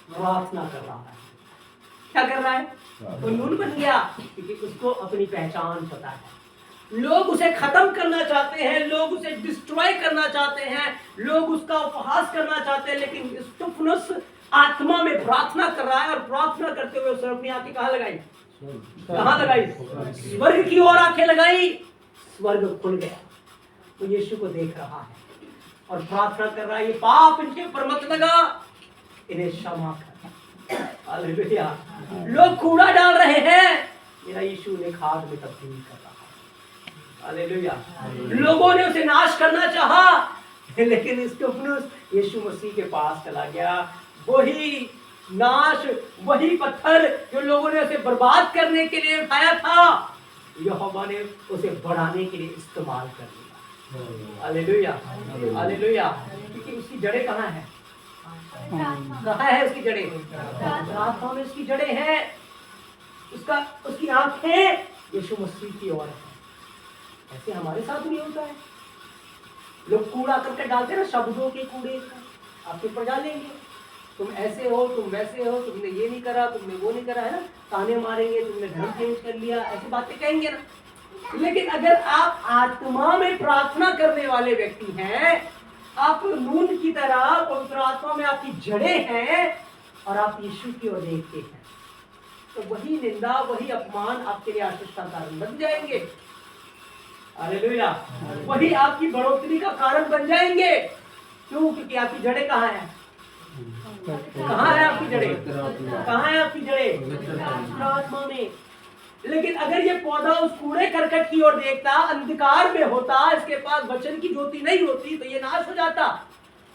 प्रार्थना कर रहा है। क्या कर रहा है? वो नून बन गया, क्योंकि उसको अपनी पहचान पता है। लोग उसे खत्म करना चाहते हैं, लोग उसे डिस्ट्रॉय करना चाहते हैं, लोग उसका उपहास करना चाहते हैं, लेकिन स्तिफनुस आत्मा में प्रार्थना कर रहा है, और प्रार्थना करते हुए उसने अपनी आंखें कहाँ लगाई? कहाँ लगाई? स्वर्ग की ओर आंखें लगाई। स्वर्ग खुल गया, तो यीशु को देख रहा है और प्रार्थना कर रहा है, ये पाप इनके ऊपर मत लगा, इन्हें क्षमा कर। हालेलुया। लोग कूड़ा डाल रहे हैं, मेरा यीशु ने खाद में तब्दील कर रहा है। हालेलुया। लोगों ने उसे नाश करना चाहा, लेकिन स्तिफनुस यीशु मसीह के पास चला गया। वही नाश, वही पत्थर जो लोगों ने उसे बर्बाद करने के लिए उठाया था, यहोवा ने उसे बढ़ाने के लिए इस्तेमाल कर लिया। Hallelujah, hallelujah. क्योंकि उसकी जड़ें कहाँ हैं? कहाँ है उसकी जड़ें? आत्मा में उसकी जड़ें हैं। उसकी आंखें यीशु मसीह की ओर है। ऐसे हमारे साथ भी होता है। लोग कूड़ा करके डालते हैं ना, शब्दों के कूड़े आपके ऊपर डालेंगे, तुम ऐसे हो, तुम वैसे हो, तुमने ये नहीं करा, तुमने वो नहीं करा, है ना, ताने मारेंगे, तुमने धर्म चेंज कर लिया, ऐसी बातें कहेंगे ना। लेकिन अगर आप आत्मा में प्रार्थना करने वाले व्यक्ति हैं, आप नून की तरह पवित्र आत्मा में आपकी जड़ें हैं और आप यीशु की ओर देखते हैं, तो वही निंदा, वही अपमान आपके लिए आशीष का कारण बन जाएंगे। हालेलुया। वही आपकी बढ़ोतरी का कारण बन जाएंगे। क्यों? क्योंकि आपकी जड़ें कहाँ हैं? कहाँ है आपकी जड़ें? कहाँ है आपकी जड़ें? पवित्र आत्मा में। लेकिन अगर ये पौधा उस कूड़े करकट की ओर देखता, अंधकार में होता, इसके पास वचन की ज्योति नहीं होती, तो ये नाश हो जाता।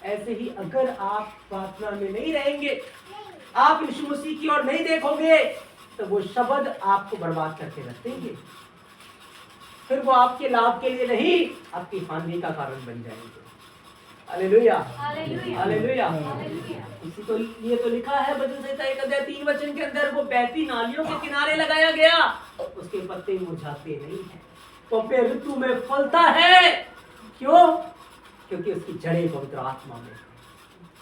ऐसे ही अगर आप प्रार्थना में नहीं रहेंगे, आप यीशु मसीह की ओर नहीं देखोगे, तो वो शब्द आपको बर्बाद करके रख देंगे। फिर वो आपके लाभ के लिए नहीं, आपकी हानि का कारण बन जाएंगे। Hallelujah, hallelujah. इसी तो ये तो लिखा है भजन संहिता 1 अध्याय 3 वचन के अंदर, वो बहती नालियों के किनारे लगाया गया, उसके पत्ते मुरझाते नहीं है, वो अपने ऋतु में फलता है। क्यों? क्योंकि उसकी जड़ें पवित्र आत्मा में,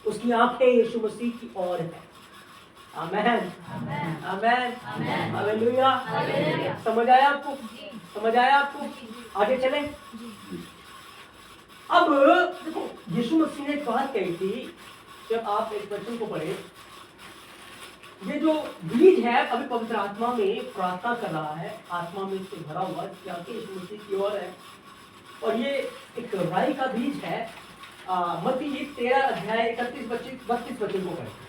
उसकी आंखें यीशु मसीह की ओर है। आमेन, आमेन, हालेलुया। समझ आया आपको? समझ आया आपको? आगे चलें। अब देखो, यीशु मसीह ने एक बात कही थी, जब आप इस वचन को पढ़े, ये जो बीज है अभी पवित्र आत्मा में प्रार्थना कर रहा है, आत्मा में इससे भरा हुआ, क्या कि यीशु मसीह की ओर है, और ये एक राई का बीज है। मत्ती 13 अध्याय 31-32 वचन को पढ़े।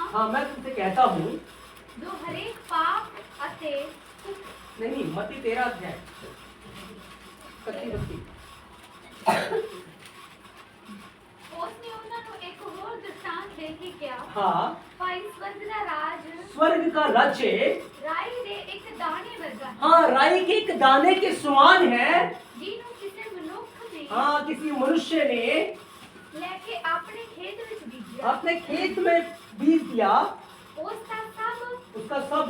हाँ, मैं तुमसे कहता हूँ, जो हरेक पाप अते नहीं, मत्ती 13 अध्याय 31-32। उसने उन्हें एक और दृष्टांत दे के क्या? हाँ, भाई स्वर्ग का राज्य राई दे एक दाने वर्गा है। हाँ, राई के एक दाने के समान है, जिन्हों किसी मनुष्य ने हाँ, किसी मनुष्य ने लेके अपने खेत में बीज दिया। अपने खेत में बीज दिया, उसका सब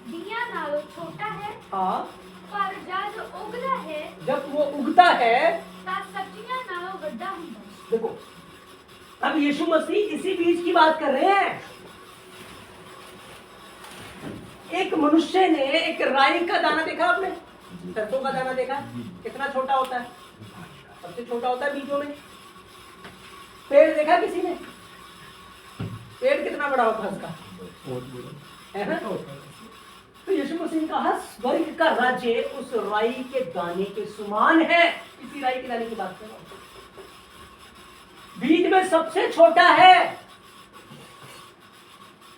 दिया नालों छोटा है, हाँ, पर जब उगता है, जब वो उगता है, तब सब्जियां नालों वड्डा हुंदा है। देखो, अब यीशु मसीह इसी बीज की बात कर रहे हैं। एक मनुष्य ने एक राई का दाना देखा आपने? सरसों का दाना देखा? कितना छोटा होता है? सबसे छोटा होता है बीजों में। पेड़ देखा किसी ने? पेड़ कितना बड़ा होता है उसका, है ना? तो यीशु मसीह ने कहा स्वर्ग का राज्य उस राई के दाने के समान है। इसी राई के दाने की बात कर रहा हूं। बीज में सबसे छोटा है,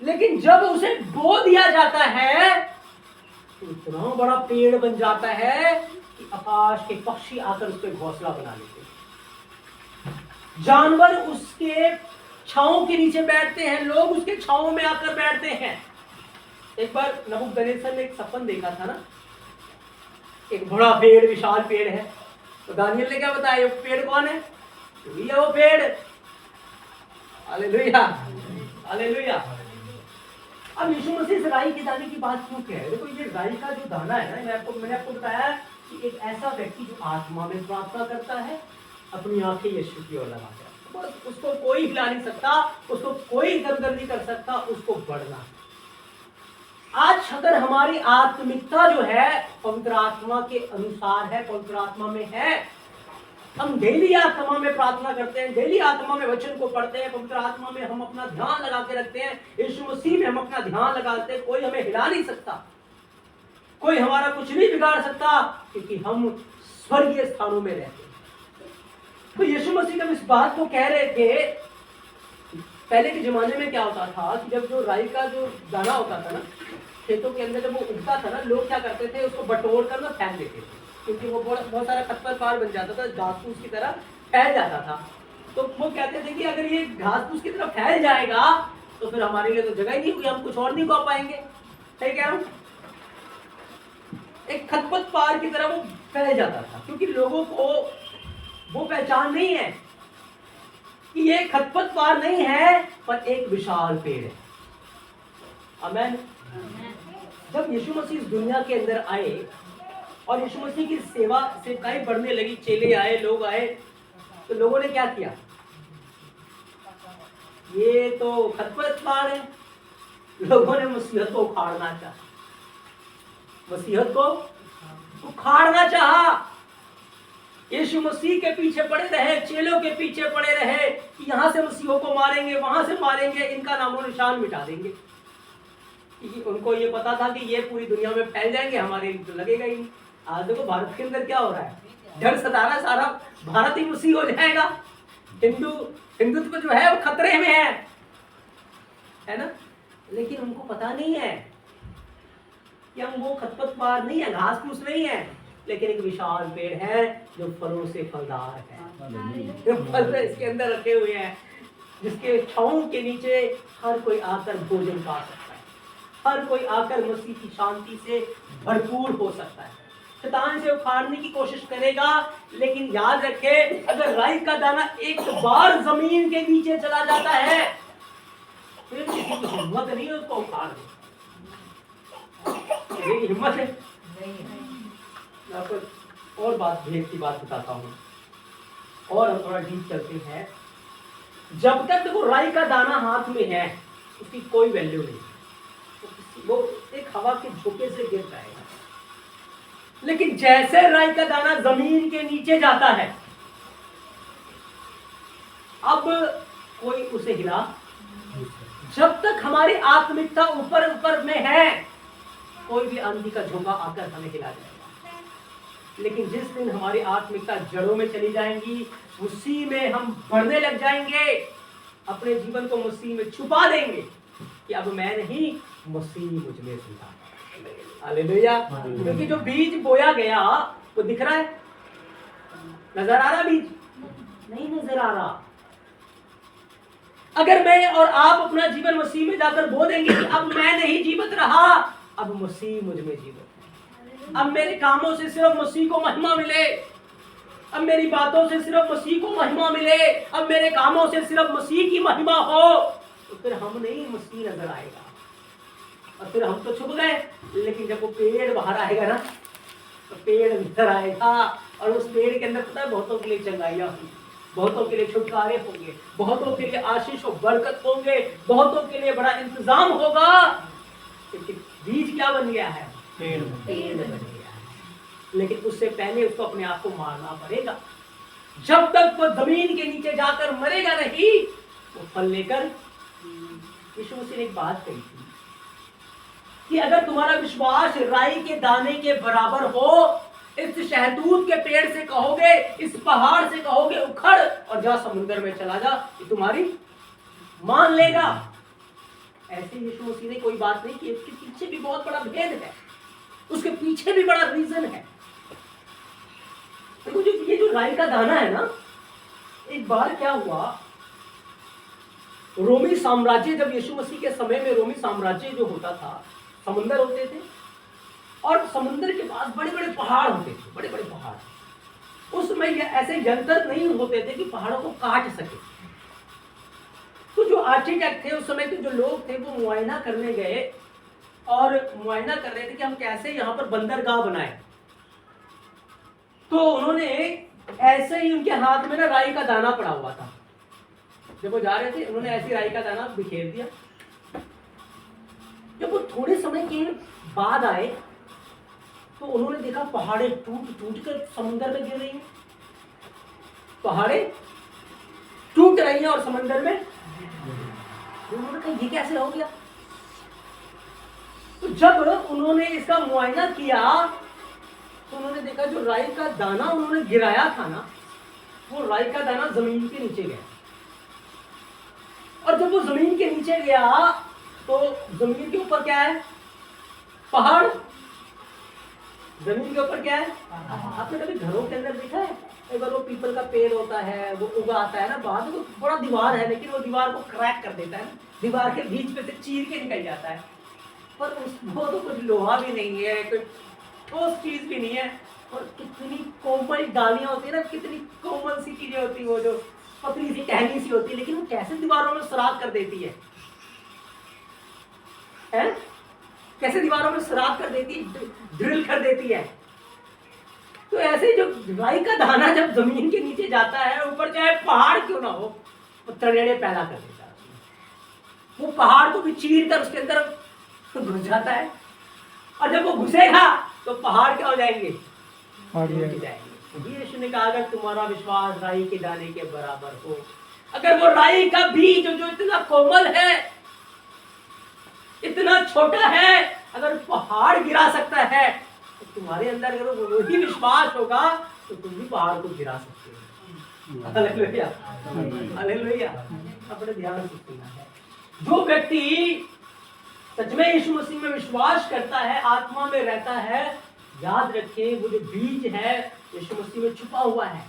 लेकिन जब उसे बो दिया जाता है तो इतना बड़ा पेड़ बन जाता है कि आकाश के पक्षी आकर उस पर घोंसला बना लेते हैं, जानवर उसके छांव के नीचे बैठते हैं, लोग उसके छांव में आकर बैठते हैं। एक बार नबूकदनेस्सर ने एक सपन देखा था ना, एक बड़ा पेड़, विशाल पेड़ है, तो दानियल ने क्या बताया, वो पेड़ कौन है? वही है वो पेड़। Hallelujah, hallelujah. अब यीशु मसीह इस राई के दाने की बात क्यों कह रहे हैं? देखो, ये राई का जो दाना है ना, मैंने आपको बताया कि एक ऐसा व्यक्ति जो आत्मा में प्रार्थना करता है, अपनी आंखें यीशु की ओर लगाता है, बस उसको कोई हिला नहीं सकता, उसको कोई दरदर नहीं कर सकता, उसको बढ़ना। आज अगर हमारी आत्मिकता जो है पवित्र आत्मा के अनुसार है, पवित्र आत्मा में है, हम डेली आत्मा में प्रार्थना करते हैं, डेली आत्मा में वचन को पढ़ते हैं, पवित्र आत्मा में हम अपना ध्यान लगा के रखते हैं, यीशु मसीह में हम अपना ध्यान लगाते हैं, कोई हमें हिला नहीं सकता, कोई हमारा कुछ नहीं बिगाड़ सकता, क्योंकि हम स्वर्गीय स्थानों में रहते हैं। तो यीशु मसीह जब इस बात को कह रहे थे, पहले के जमाने में क्या होता था कि जब जो राई का जो दाना होता था ना खेतों के अंदर, जब वो उगता था ना, लोग क्या करते थे, उसको बटोर कर ना फेंक देते थे, क्योंकि वो बहुत सारा खरपतवार बन जाता था, घास फूस की तरह फैल जाता था। तो वो कहते थे कि अगर ये घास फूस की तरह फैल जाएगा तो फिर हमारे लिए तो जगह ही नहीं होगी, हम कुछ और नहीं उगा पाएंगे। सही कह रहा हूँ? एक खरपतवार की तरह वो फैल जाता था, क्योंकि लोगों को वो पहचान नहीं है कि ये खरपतवार नहीं है, पर एक विशाल पेड़ है। आमीन। जब यीशु मसीह इस दुनिया के अंदर आए और यीशु मसीह की सेवाई बढ़ने लगी, चेले आए, लोग आए, तो लोगों ने क्या किया, ये तो खरपतवार है, लोगों ने मसीहत को उखाड़ना चाहा, मसीहत को उखाड़ना चाहा। यीशु मसीह के पीछे पड़े रहे, चेलों के पीछे पड़े रहे कि यहाँ से मसीहों को मारेंगे, वहां से मारेंगे, इनका नामो निशान मिटा देंगे, क्योंकि उनको ये पता था कि ये पूरी दुनिया में फैल जाएंगे, हमारे लिए तो लगेगा ही नहीं। आज देखो भारत के अंदर क्या हो रहा है, डर सता रहा है, सारा भारत ही मसीह हो जाएगा, हिंदुत्व जो है वो खतरे में है ना। लेकिन उनको पता नहीं है कि हम वो खरपतवार नहीं है, घास फूस नहीं है, लेकिन एक विशाल पेड़ है जो फलों से फलदार है। फल इसके अंदर रखे हुए हैं, जिसके छांव के नीचे हर कोई आकर भोजन पा सकता है, हर कोई आकर मसीह की शांति से भरपूर हो सकता है। शैतान से उखाड़ने की कोशिश करेगा, लेकिन याद रखे अगर राई का दाना एक बार जमीन के नीचे चला जाता है फिर किसी की हिम्मत नहीं है उसको उखाड़ दे। मेरी हिम्मत है। मैं आपको और बात भेद की बात बताता हूँ और हम थोड़ा डीप चलते हैं। जब तक वो राई का दाना हाथ में है उसकी कोई वैल्यू नहीं, वो एक हवा के झोंके से गिर जाएगा। लेकिन जैसे राई का दाना जमीन के नीचे जाता है, अब कोई उसे हिला, जब तक हमारी आत्मिकता ऊपर ऊपर में है कोई भी आंधी का झोंका आकर हमें हिला जाएगा। लेकिन जिस दिन हमारी आत्मिकता जड़ों में चली जाएंगी, उसी में हम बढ़ने लग जाएंगे, अपने जीवन को मसीह में छुपा देंगे कि अब मैं नहीं, मसीह मुझ में जिंदा है। हालेलुया। क्योंकि जो बीज बोया गया वो दिख रहा है, नजर आ रहा बीज? नहीं नजर आ रहा। अगर मैं और आप अपना जीवन मसीह में जाकर बो देंगे कि अब मैं नहीं जीवित रहा, अब मसीह मुझ में जीवित है, अब मेरे कामों से सिर्फ मसीह को महिमा मिले, अब मेरी बातों से सिर्फ मसीह को महिमा मिले, अब मेरे कामों से सिर्फ मसीह की महिमा हो, तो फिर हम नहीं, मसीह नजर आएगा। और फिर हम तो छुप गए, लेकिन जब वो पेड़ बाहर आएगा ना तो पेड़ अंदर आएगा, और उस पेड़ के अंदर पता है बहुतों के लिए चंगाइयां होंगी, बहुतों के लिए छुटकारे होंगे, बहुतों के लिए आशीष और बरकत होंगे, बहुतों के लिए बड़ा इंतजाम होगा। क्योंकि बीज क्या बन गया है? पेड़ बन गया है। लेकिन उससे पहले उसको अपने आप को मारना पड़ेगा। जब तक वो जमीन के नीचे जाकर मरेगा नहीं, वो फल लेकर। यीशु मसीह ने एक बात कही थी कि अगर तुम्हारा विश्वास राई के दाने के बराबर हो, इस शहतूत के पेड़ से कहोगे, इस पहाड़ से कहोगे उखड़ और जा समुद्र में चला जा, ये तुम्हारी मान लेगा। ऐसे यीशु मसीह ने कोई बात नहीं की, इसके पीछे भी बहुत बड़ा भेद है, उसके पीछे भी बड़ा रीजन है। देखो ये जो राई का दाना है ना, एक बार क्या हुआ, रोमी साम्राज्य, जब यीशु मसीह के समय में रोमी साम्राज्य जो होता था, समुंदर होते थे और समुंदर के पास बड़े बड़े पहाड़ होते थे, बड़े बड़े पहाड़। उस समय ऐसे यंत्र नहीं होते थे कि पहाड़ों को काट सके। तो जो आर्किटेक्ट थे उस समय के जो लोग थे, वो मुआयना करने गए और मुआयना कर रहे थे कि हम कैसे यहाँ पर बंदरगाह बनाए। तो उन्होंने ऐसे ही, उनके हाथ में ना राई का दाना पड़ा हुआ था, जब वो जा रहे थे उन्होंने ऐसी राई का दाना बिखेर दिया। जब वो थोड़े समय के बाद आए तो उन्होंने देखा पहाड़े टूट टूट कर समुद्र में गिर रही हैं, पहाड़े टूट रही हैं और समुद्र में। उन्होंने कहा ये कैसे हो गया? तो जब उन्होंने इसका मुआयना किया तो उन्होंने देखा जो राई का दाना उन्होंने गिराया था ना, वो राई का दाना जमीन के नीचे गया। और जब वो जमीन के नीचे गया तो जमीन के ऊपर क्या है? पहाड़। जमीन के ऊपर क्या है? आपने कभी घरों के अंदर देखा है? एक बार वो पीपल का पेड़ होता है, वो उगा आता है ना बाहर, तो बड़ा दीवार है, लेकिन वो दीवार को क्रैक कर देता है, दीवार के बीच में से चीर के निकल जाता है। पर उसको तो कुछ लोहा भी नहीं है, कोई ठोस चीज भी नहीं है, और कितनी कोमल डालियां होती है ना, कितनी कोमल सी चीजें होती है, वो जो पतली सी टहनी सी होती है, लेकिन वो कैसे दीवारों में सुराख कर देती है, कैसे दीवारों में सुराख कर देती है, ड्रिल कर देती है। तो ऐसे जो राई का दाना जब जमीन के नीचे जाता है, ऊपर चाहे पहाड़ क्यों ना हो, वो तड़ेड़े पैदा कर देता है उसमें। वो पहाड़ को भी चीर कर उसके अंदर घुस जाता है, और जब वो घुसेगा तो पहाड़ क्या हो जाएंगे, टूट जाएंगे। यीशु ने कहा अगर तुम्हारा विश्वास राई के दाने के बराबर हो, अगर वो राई का बीज जो इतना कोमल है, इतना छोटा है, अगर पहाड़ गिरा सकता है, तो तुम्हारे अंदर अगर वही विश्वास होगा तो तुम भी पहाड़ को गिरा सकते हो। Hallelujah, hallelujah. अपने ध्यान से सुनना है। जो व्यक्ति सच में यीशु मसीह में विश्वास करता है, आत्मा में रहता है, याद रखें वो जो बीज है यीशु मसीह में छुपा हुआ है,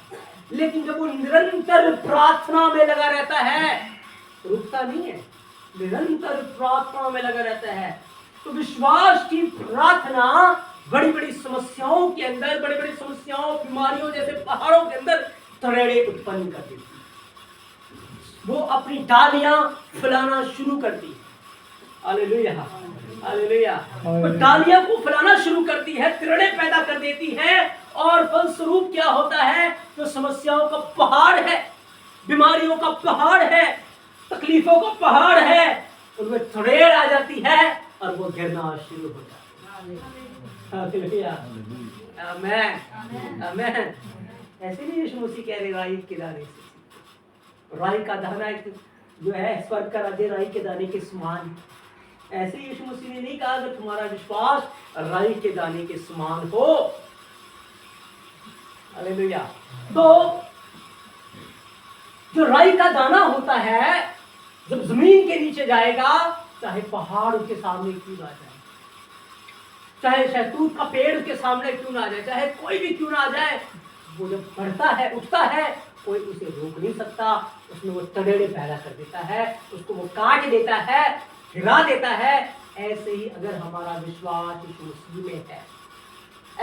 लेकिन जब वो निरंतर प्रार्थना में लगा रहता है, रुकता नहीं है, निरंतर प्रार्थना में लगा रहता है, तो विश्वास की प्रार्थना बड़ी बड़ी समस्याओं के अंदर, बड़ी बड़ी समस्याओं, बीमारियों जैसे पहाड़ों के अंदर तड़ेड़े उत्पन्न कर देती है। वो अपनी डालियां फैलाना शुरू करती है। Hallelujah, hallelujah. वो डालियां को फैलाना शुरू करती है, तड़ेड़े पैदा कर देती है, और फलस्वरूप क्या होता है, जो समस्याओं का पहाड़ है, बीमारियों का पहाड़ है, तकलीफों का पहाड़ है, उनमें तड़ेड़ आ जाती है और वो गिरना शुरू हो जाता है। हालेलुया, आमीन, आमीन। ऐसे नहीं यीशु मसीह कह रहे राई के दाने से, राई का दाना जो है स्वर्ग का राज्य राई के दाने के समान है। ऐसे यीशु मसीह ने नहीं कहा कि तुम्हारा विश्वास राई के दाने के समान हो। हालेलुया। तो जो राई का दाना होता है, जब जमीन के नीचे जाएगा, चाहे पहाड़ उसके सामने क्यों ना जाए, चाहे शहतूत का पेड़ उसके सामने क्यों ना आ जाए, चाहे कोई भी क्यों ना आ जाए, वो जब बढ़ता है, उठता है, कोई उसे रोक नहीं सकता। उसमें वो तड़ेड़े पैदा कर देता है, उसको वो काट देता है, गिरा देता है। ऐसे ही अगर हमारा विश्वास यीशु मसीह में है,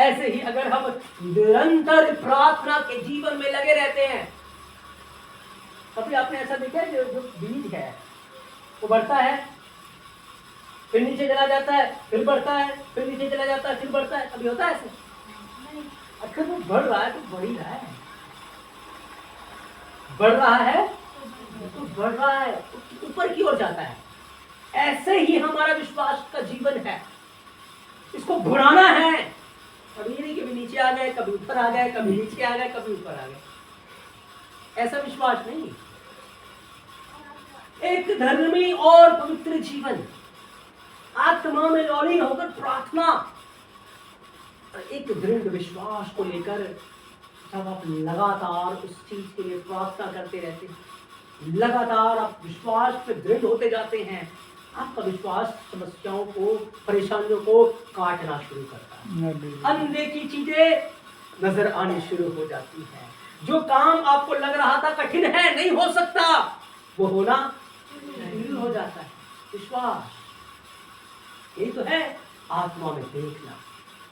ऐसे ही अगर हम निरंतर प्रार्थना के जीवन में लगे रहते हैं, कभी आपने ऐसा देखा है जो बीज है वो बढ़ता है, फिर नीचे चला जाता है, फिर बढ़ता है, फिर नीचे चला जाता है, फिर बढ़ता है, कभी होता है ऐसे? अगर वो बढ़ रहा है तो बढ़ ही रहा है, बढ़ रहा है तो बढ़ रहा है, ऊपर की ओर जाता है। ऐसे ही हमारा विश्वास का जीवन है, इसको बढ़ाना है। कभी नहीं कभी नीचे आ गए, कभी ऊपर आ गए, कभी नीचे आ गए, कभी ऊपर आ गए, ऐसा विश्वास नहीं। एक धर्मी और पवित्र जीवन, आत्मा में लौलीन होकर प्रार्थना, एक दृढ़ विश्वास को लेकर जब आप लगातार उस चीज के लिए प्रार्थना करते रहते हैं, लगातार आप विश्वास पे दृढ़ होते जाते हैं, आपका विश्वास समस्याओं को, परेशानियों को काटना शुरू करता है। अनदेखी चीजें नजर आनी शुरू हो जाती है। जो काम आपको लग रहा था कठिन है, नहीं हो सकता, वो होना शुरू हो जाता है। विश्वास यही तो है आत्मा में देखना,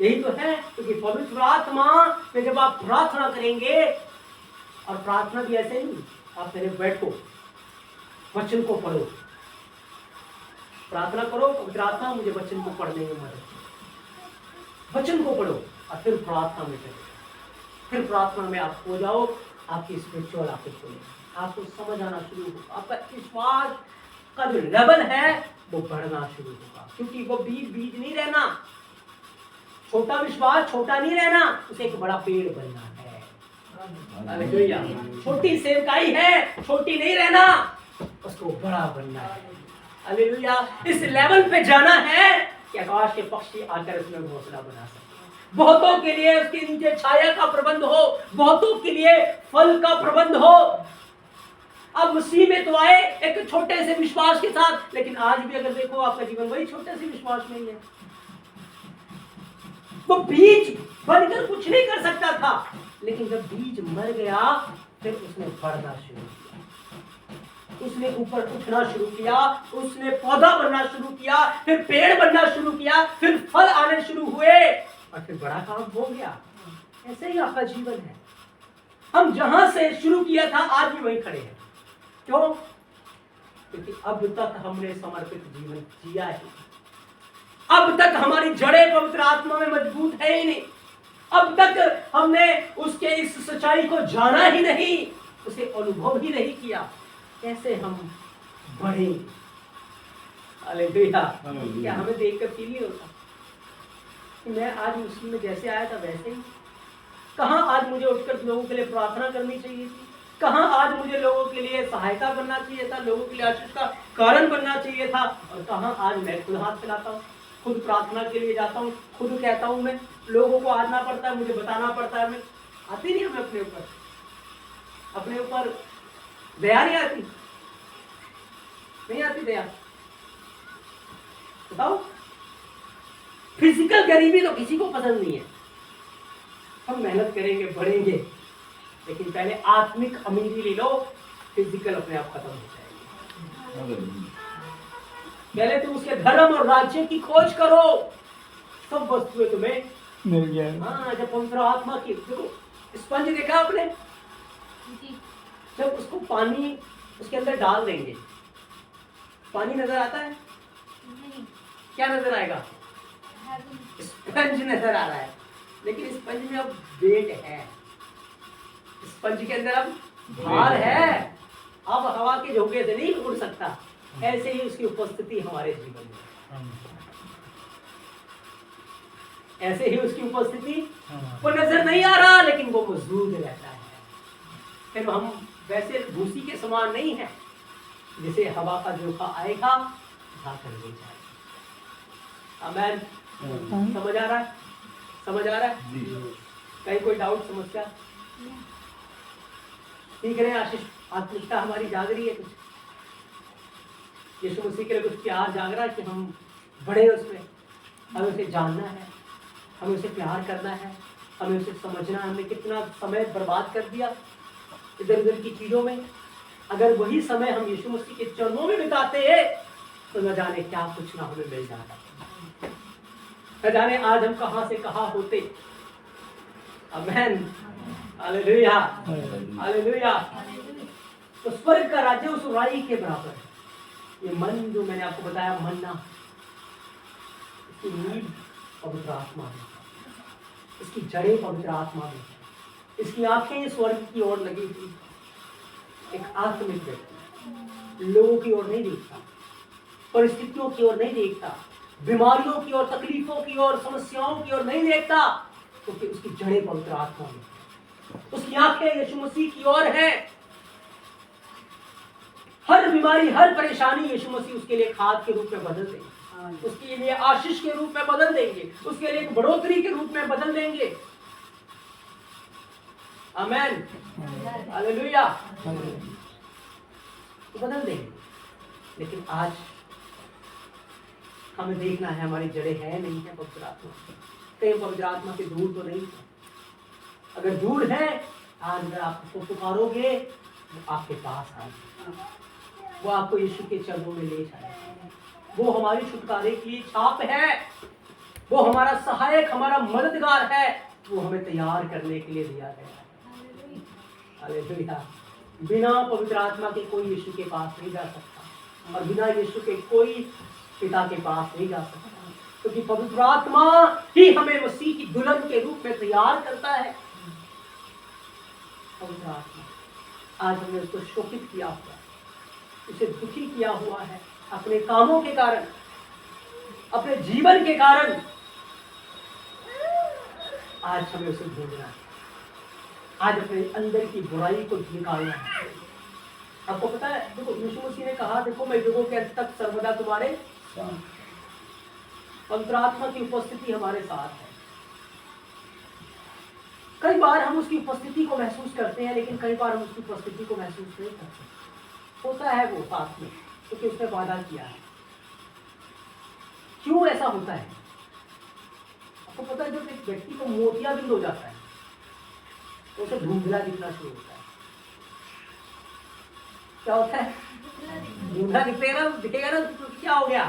यही तो है। क्योंकि पवित्र आत्मा में जब आप प्रार्थना करेंगे, और प्रार्थना भी ऐसे नहीं, आप मेरे बैठो, वचन को पढ़ो, प्रार्थना करो, पवित्र आत्मा मुझे वचन को पढ़ने में मदद, वचन को पढ़ो और फिर प्रार्थना में चलो, फिर प्रार्थना में आप हो जाओ, आपकी स्पिरिचुअल आपको खोले, आपको समझ आना शुरू होगा, आपका विश्वास का जो लेवल है वो बढ़ना शुरू होगा। क्योंकि वो बीज नहीं रहना, छोटा विश्वास छोटा नहीं रहना, उसे एक बड़ा पेड़ बनना है। हालेलुया। छोटी सेवकाई है, छोटी नहीं रहना, उसको बड़ा बनना है। हालेलुया। इस लेवल पे जाना है कि आकाश के पक्षी आकर इसमें घोंसला बना सके, बहुतों के लिए उसके नीचे छाया का प्रबंध हो, बहुतों के लिए फल का प्रबंध हो। अब मसीह में तो आए एक छोटे से विश्वास के साथ, लेकिन आज भी अगर देखो आपका जीवन वही छोटे से विश्वास में ही है। वो बीज बनकर कुछ नहीं कर सकता था, लेकिन जब बीज मर गया फिर उसने बढ़ना शुरू किया, उसने ऊपर उठना शुरू किया, उसने पौधा बनना शुरू किया, फिर पेड़ बनना शुरू किया, फिर फल आने शुरू हुए और फिर बड़ा काम हो गया। ऐसे ही आपका जीवन है। हम जहां से शुरू किया था आज भी वहीं खड़े हैं। क्यों? क्योंकि अब तक हमने समर्पित जीवन जिया है, अब तक हमारी जड़ें पवित्र आत्मा में मजबूत है ही नहीं, अब तक हमने उसके इस सच्चाई को जाना ही नहीं, उसे अनुभव ही नहीं किया, कैसे हम बढ़ेंगे? हालेलुया। क्या हमें देखकर फील नहीं होता कि मैं आज मुस्लिम में जैसे आया था वैसे ही? कहाँ आज मुझे उठकर लोगों के लिए प्रार्थना करनी चाहिए थी? कहाँ आज मुझे लोगों के लिए सहायता बनना चाहिए था, लोगों के लिए आशीष का कारण बनना चाहिए था? और कहाँ आज मैं खुद हाथ फैलाता हूँ, खुद प्रार्थना के लिए जाता हूँ, खुद कहता हूँ, मैं लोगों को आना पड़ता है, मुझे बताना पड़ता है, मैं आती नहीं, हमें अपने ऊपर दया नहीं आती, नहीं आती दया। बताओ, फिजिकल गरीबी तो किसी को पसंद नहीं है। हम मेहनत करेंगे, बढ़ेंगे, लेकिन पहले आत्मिक अमीरी ले लो, फिजिकल अपने आप खत्म हो जाएगी। पहले तुम उसके धर्म और राज्य की खोज करो, सब वस्तुएं तुम्हें मिल जाए। हाँ, जब पवित्र आत्मा की, देखो स्पंज देखा आपने, जी जब उसको पानी उसके अंदर डाल देंगे, पानी नजर आता है? नहीं क्या नजर आएगा? heaven स्पंज नजर आ रहा है, लेकिन स्पंज में अब वेट है, स्पंज के अंदर अब भार है, अब हवा के झोंके से नहीं उड़ सकता। ऐसे ही उसकी उपस्थिति हमारे जीवन में, ऐसे ही उसकी उपस्थिति, वो नजर नहीं आ रहा लेकिन वो मौजूद रहता है। फिर हम वैसे भूसी के समान नहीं है जिसे हवा का झोंका आएगा उठाकर ले जाएगा। आमेन। समझ आ रहा है? समझ आ रहा है? कहीं कोई डाउट, समस्या? सीख रहे हैं आशीष? आत्मिकता हमारी जाग रही है कुछ? यीशु मसीह के लिए कुछ प्यार जाग रहा है कि हम बढ़े उसमें? हमें उसे जानना है, हमें उसे प्यार करना है, हमें उसे समझना है। हमने कितना समय बर्बाद कर दिया इधर उधर की चीजों में। अगर वही समय हम यीशु मसीह के चरणों में बिताते हैं तो न जाने क्या कुछ ना हमें मिल जाता, न जाने आज हम कहां से कहां होते। आमेन। Hallelujah, hallelujah. तो स्वर्ग का राज्य उस राई के बराबर है। ये मन जो मैंने आपको बताया, मन्ना, इसकी नींव पवित्र आत्मा में, इसकी जड़ें पवित्र आत्मा में, इसकी आंखें स्वर्ग की ओर लगी हुई। एक आत्मिक व्यक्ति लोगों की ओर नहीं देखता, परिस्थितियों की ओर नहीं देखता, बीमारियों की ओर, तकलीफों की ओर, समस्याओं की ओर नहीं देखता, क्योंकि उसकी जड़ें पवित्र आत्मा में, उसकी आंखें यीशु मसीह की ओर है। हर बीमारी, हर परेशानी यीशु मसीह उसके लिए खाद के रूप में बदल देंगे, उसके लिए आशीष के रूप में बदल देंगे, उसके लिए एक बढ़ोतरी के रूप में बदल देंगे। आमेन, हालेलुया। तो बदल देंगे। लेकिन आज हमें देखना है हमारी जड़ें है नहीं है पवित्र आत्मा, कहीं पवित्र आत्मा से दूर तो नहीं है। अगर दूर है, आज अगर आप उसको पुकारोगे वो आपके पास आएगा, वो आपको यीशु के चरणों में ले जाएगा। वो हमारी छुटकारे की लिए छाप है, वो हमारा सहायक, हमारा मददगार है, वो हमें तैयार करने के लिए दिया गया है। हालेलुया। बिना पवित्र आत्मा के कोई यीशु के पास नहीं जा सकता, और बिना यीशु के कोई पिता के पास नहीं जा सकता, क्योंकि पवित्र आत्मा ही हमें मसीह की दुल्हन के रूप में तैयार करता है। पवित्र आत्मा, आज हमने उसको शोकित किया हुआ, उसे दुखी किया हुआ है अपने कामों के कारण, अपने जीवन के कारण। आज हमें उसे ढूंढना है, आज अपने अंदर की बुराई को निकालना है। आपको पता है, देखो यीशु मसीह ने कहा, देखो मैं युगों के अंत तक सर्वदा तुम्हारे साथ। पवित्र आत्मा की उपस्थिति हमारे साथ है। कई बार हम उसकी उपस्थिति को महसूस करते हैं, लेकिन कई बार हम उसकी उपस्थिति को महसूस नहीं करते। होता है वो साथ में, क्योंकि उसने वादा किया है। क्यों ऐसा होता है? आपको पता है, जब एक व्यक्ति को मोतियाबिंद हो जाता है तो उसे धुंधला दिखना शुरू होता है। क्या होता है? धुंधला दिखेगा ना, तो क्या हो गया?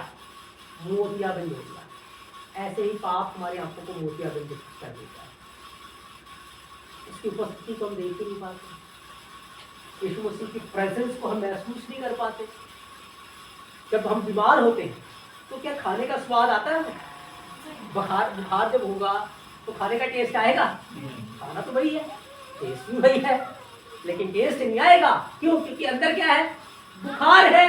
मोतियाबिंद हो गया। ऐसे ही पाप हमारी आंखों को मोतियाबिंद कर देता है। उसकी उपस्थिति को हम देख ही नहीं पाते, यीशु मसीह की प्रेजेंस को हम महसूस नहीं कर पाते। जब हम बीमार होते हैं तो क्या खाने का स्वाद आता है? बुखार जब होगा तो खाने का टेस्ट आएगा? खाना तो वही है, टेस्ट भी वही है, लेकिन टेस्ट नहीं आएगा। क्यों? क्योंकि अंदर क्या है? बुखार है।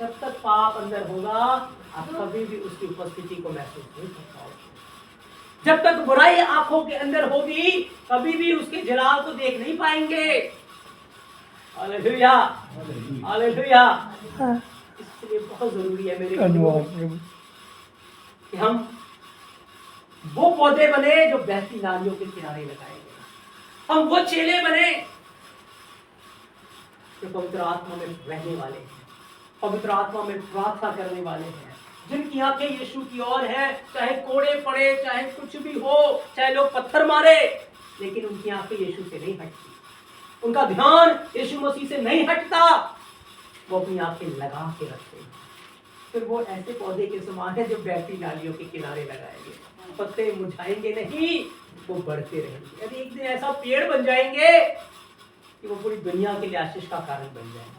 जब तक पाप अंदर होगा आप कभी भी उसकी उपस्थिति को महसूस नहीं कर पाओगे। जब तक बुराई आंखों के अंदर होगी कभी भी उसके जलाल को देख नहीं पाएंगे। Hallelujah, hallelujah. इसलिए बहुत जरूरी है मेरे कि हम वो पौधे बने जो बहती नालियों के किनारे लगाए गए। हम वो चेले बने जो पवित्र आत्मा में रहने वाले हैं, पवित्र आत्मा में प्रार्थना करने वाले हैं, जिनकी आंखें यीशु की ओर है। चाहे कोड़े पड़े, चाहे कुछ भी हो, चाहे लोग पत्थर मारे, लेकिन उनकी आंखें यीशु से नहीं हटती, उनका ध्यान यीशु मसीह से नहीं हटता। वो अपनी आंखें लगा के रखते हैं। फिर वो ऐसे पौधे के समान है जो बहती नालियों के किनारे लगाएंगे। पत्ते मुरझाएंगे नहीं, वो बढ़ते रहेंगे। यदि एक दिन ऐसा पेड़ बन जाएंगे कि वो पूरी दुनिया के लिए आशीष का कारण बन जाएंगे।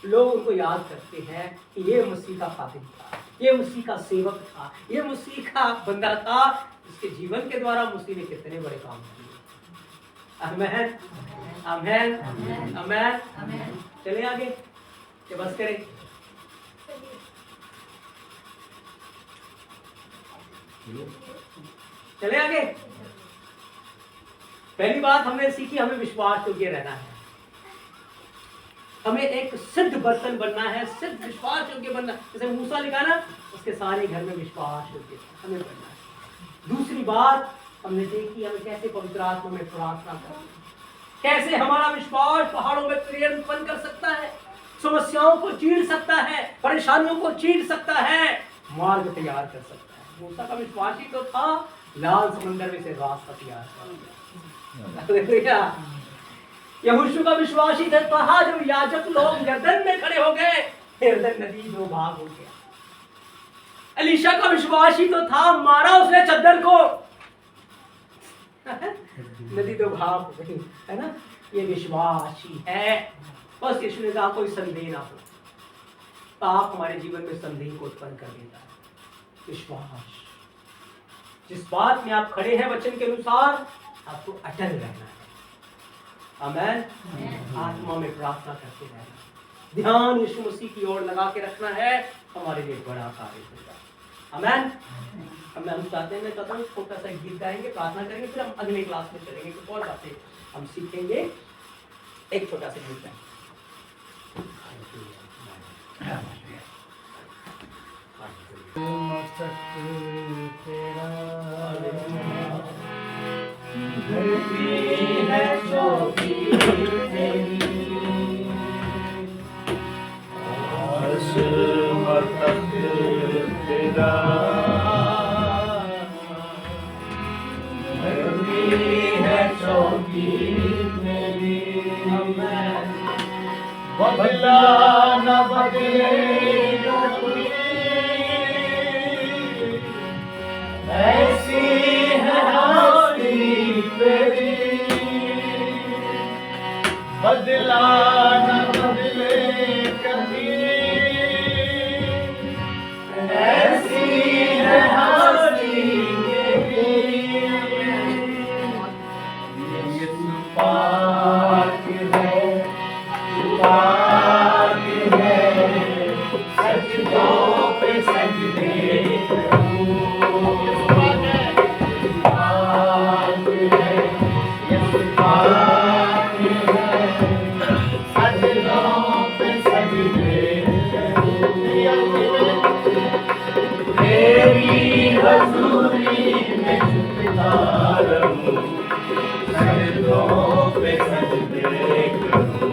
लोग उनको याद करते हैं कि ये मसीह का खादिम था, ये मसीह का सेवक था, ये मसीह का बंदा था, इसके जीवन के द्वारा मसीह ने कितने बड़े काम किए। आमीन, आमीन, आमीन। चले आगे, ये बस करें। चले आगे। पहली बात हमने सीखी, हमें विश्वास योग्य रहना है। हमें एक सिद्ध बर्तन बनना है, सिद्ध विश्वास योग्य बनना। जैसे मूसा लिखा ना, उसके सारे घर में विश्वास योग्य हमें बनना है। दूसरी बात हमने देखी, हमें कैसे पवित्र आत्मा में प्रार्थना करना, कैसे हमारा विश्वास पहाड़ों में प्रेरणा उत्पन्न कर सकता है, समस्याओं को चीर सकता है, परेशानियों को चीर सकता है, मार्ग तैयार कर सकता है। मूसा का विश्वास ही तो था, लाल समंदर में से रास्ता तैयार कर। यहोशू का विश्वास ही था, जब याजक लोग यरदन में खड़े हो गए, यरदन नदी दो भाग हो गया। एलीशा का विश्वास ही तो था, मारा उसने चद्दर को, नदी दो भाग हो गई, है ना। ये विश्वास ही है। बस यीशु ने कहा कोई संदेह ना हो। पाप हमारे जीवन में संदेह को उत्पन्न कर देता है। विश्वास, जिस बात में आप खड़े हैं वचन के अनुसार, आपको अटल रहना है। आमीन। आत्मा में प्रार्थना करते रहना, ध्यान यीशु मसीह की ओर लगा के रखना है, हमारे लिए बड़ा कार्य होगा। आमीन। हम चाहते हैं, मैं चाहता हूँ छोटा सा गीत गाएंगे, प्रार्थना करेंगे, फिर हम अगले क्लास में चलेंगे, तो बहुत बातें हम सीखेंगे। एक छोटा सा गीत गाएंगे। बदला न बदलेगा कोई, ऐसी है हस्ती तेरी। बदला न बदले कभी, ऐसी है हस्ती तेरी। यीशु पाक है, पाक है, सजदों पे सजदे करूं। पाक है, यीशु पाक है, सजदों पे सजदे करूं। तेरी हज़ूरी में झुकता रहूं, सजदों पे सजदे करूं।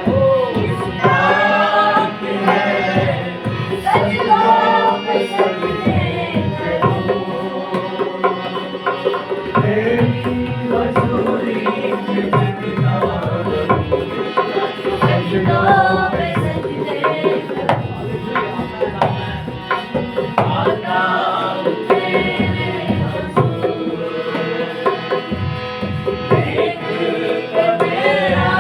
Oh सजदों पे सजदे आता हूँ तेरे हुजूर, देख के तेरा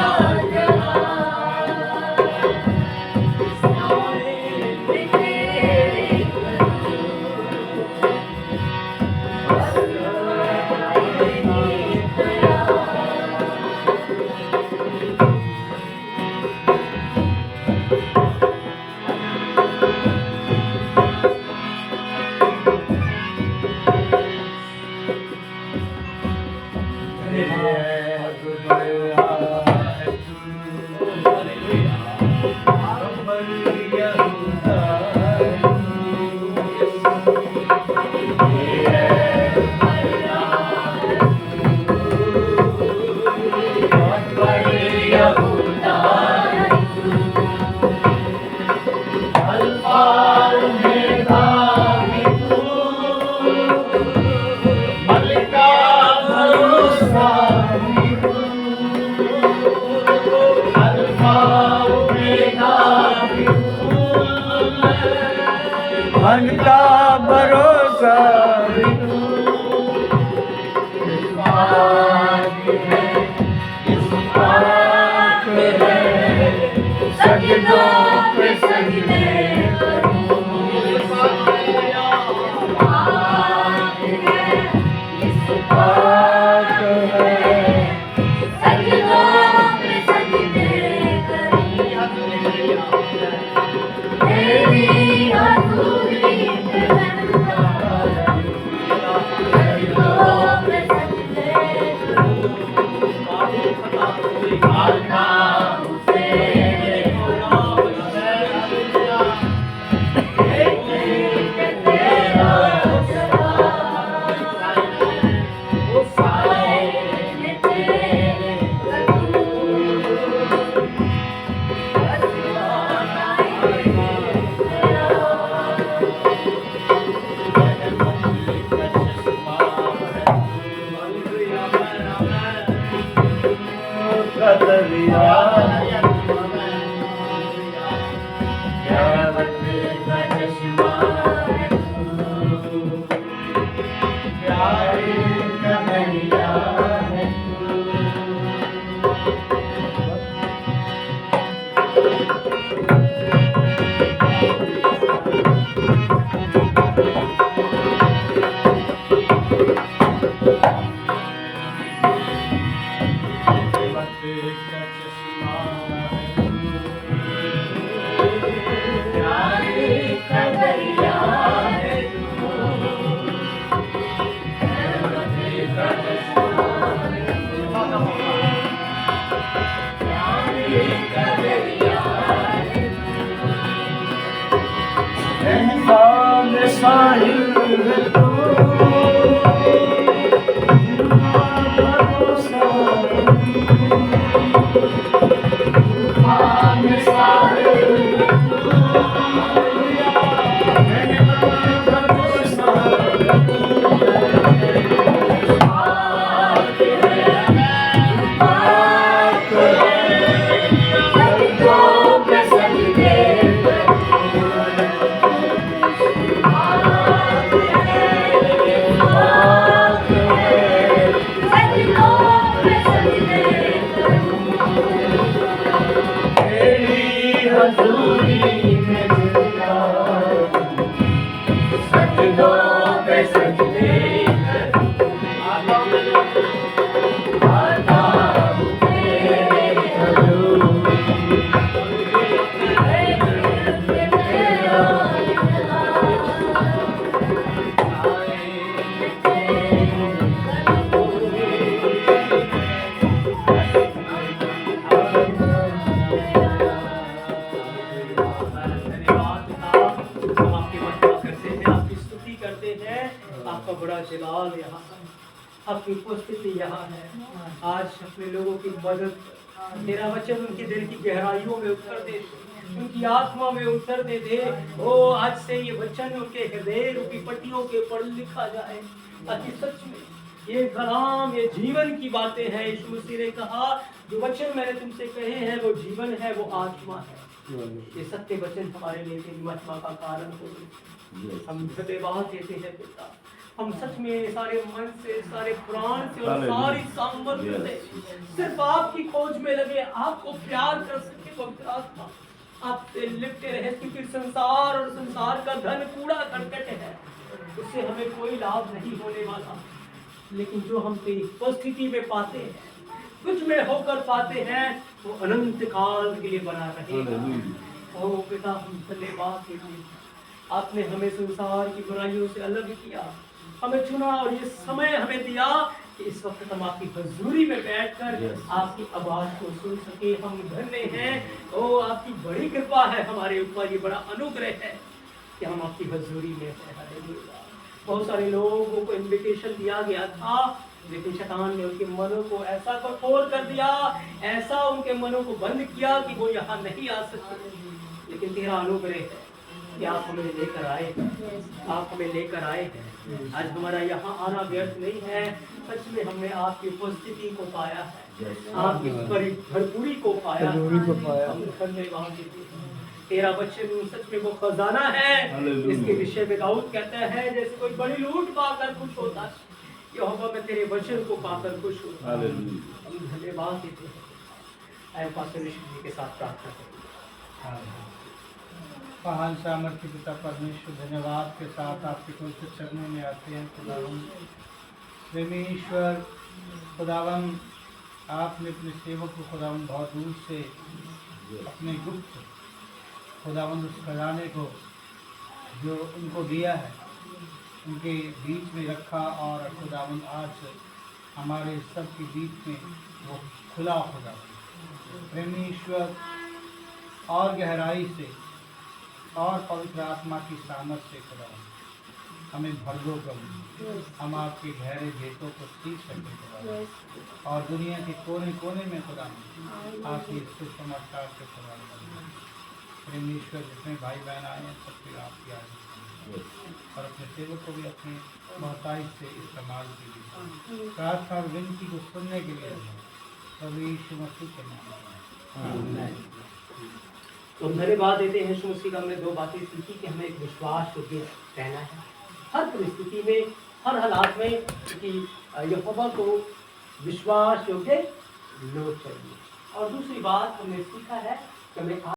मन का भरोसा सजदों पे सजदे आपकी उपस्थिति यहाँ है। आज अपने लोगों की मदद, तेरा वचन उनके दिल की गहराइयों में उतर दे, उनकी आत्मा में उतर दे दे। ओ आज से ये वचन उनके हृदय रूपी पट्टियों के ऊपर लिखा जाए, ताकि सच में ये कलाम, ये जीवन की बातें हैं। यीशु मसीह ने कहा जो वचन मैंने तुमसे कहे हैं वो जीवन है, वो आत्मा है। ये सत्य वचन हमारे लिए तेरी महिमा का कारण हो। हम धन्यवाद देते हैं पिता। हम सच में सारे मन से, सारे प्राण से और सारी सामर्थ्य से सिर्फ आपकी खोज में लगे, आपको प्यार कर सके। पवित्र आत्मा आपसे लिपटे रहे, क्योंकि संसार और संसार का धन कूड़ा करकट है, उससे हमें कोई लाभ नहीं होने वाला। लेकिन जो हम तेरी उपस्थिति में पाते हैं, कुछ में होकर पाते हैं, वो अनंत काल के लिए बना रहेगा। ओ पिता, हम धन्यवाद देते हैं। आपने हमें संसार की बुराइयों से अलग किया, हमें चुना और ये समय हमें दिया कि इस वक्त हम आपकी हजूरी में बैठकर आपकी आवाज को सुन सके। हम धन्य हैं। ओ आपकी बड़ी कृपा है हमारे ऊपर, ये बड़ा अनुग्रह है कि हम आपकी हजूरी में हैं। हालेलुया। बहुत सारे लोगों को इनविटेशन दिया गया था, लेकिन शैतान ने उनके मनों को ऐसा कठोर कर दिया, ऐसा उनके मनों को बंद किया कि वो यहाँ नहीं आ सकते। लेकिन तेरा अनुग्रह है कि आप हमें लेकर आए, आप हमें लेकर आए हैं। आज हमारा यहाँ आना व्यर्थ नहीं है। सच में हमने आपकी उपस्थिति को पाया है, आपकी भरपूरी को पाया है। हम धन्यवाद देते हैं। तेरा वचन सच में वो खजाना है जिसके विषय में दाऊद कहता है, जैसे कोई बड़ी लूट पाकर खुश होता है, यहोवा मैं तेरे वचन को पाकर खुश होता हूं। हम धन्यवाद देते हैं। पास्टर यीशु जी के साथ प्रार्थना करेंगे। महान सामर्थ्य पिता परमेश्वर, धन्यवाद के साथ आपके पवित्र चरणों में आते हैं। खुदावन प्रेमी ईश्वर, खुदावन आपने अपने सेवक को खुदावन बहुत दूर से अपने गुप्त खुदावन उस खजाने को जो उनको दिया है उनके बीच में रखा, और खुदावन आज हमारे सब के बीच में वो खुला। खुदा प्रेमी ईश्वर, और गहराई से और पवित्र आत्मा की सामर्थ से खुदा हमें भर दो प्रभु, हम आपके गहरे भेदों को सीख सकें खुदा, और दुनिया के कोने कोने में खुदा आपके सुसमाचार से खुदा प्रेमीश्वर जितने भाई बहन आए हैं सबके आपकी आशीष, और अपने सेवक को भी अपने मोहताज से इस समाज के लिए प्रार्थना और विनती को सुनने के लिए प्रभु यीशु मसीह के नाम में। तो हम धन्यवाद देते हैं यीशु मसीह का। हमने दो बातें सीखी कि हमें एक विश्वास योग्य रहना है हर परिस्थिति में, हर हालात में, क्योंकि यहोवा को विश्वास योग्य लोग चाहिए। और दूसरी बात हमने सीखा है कि हमें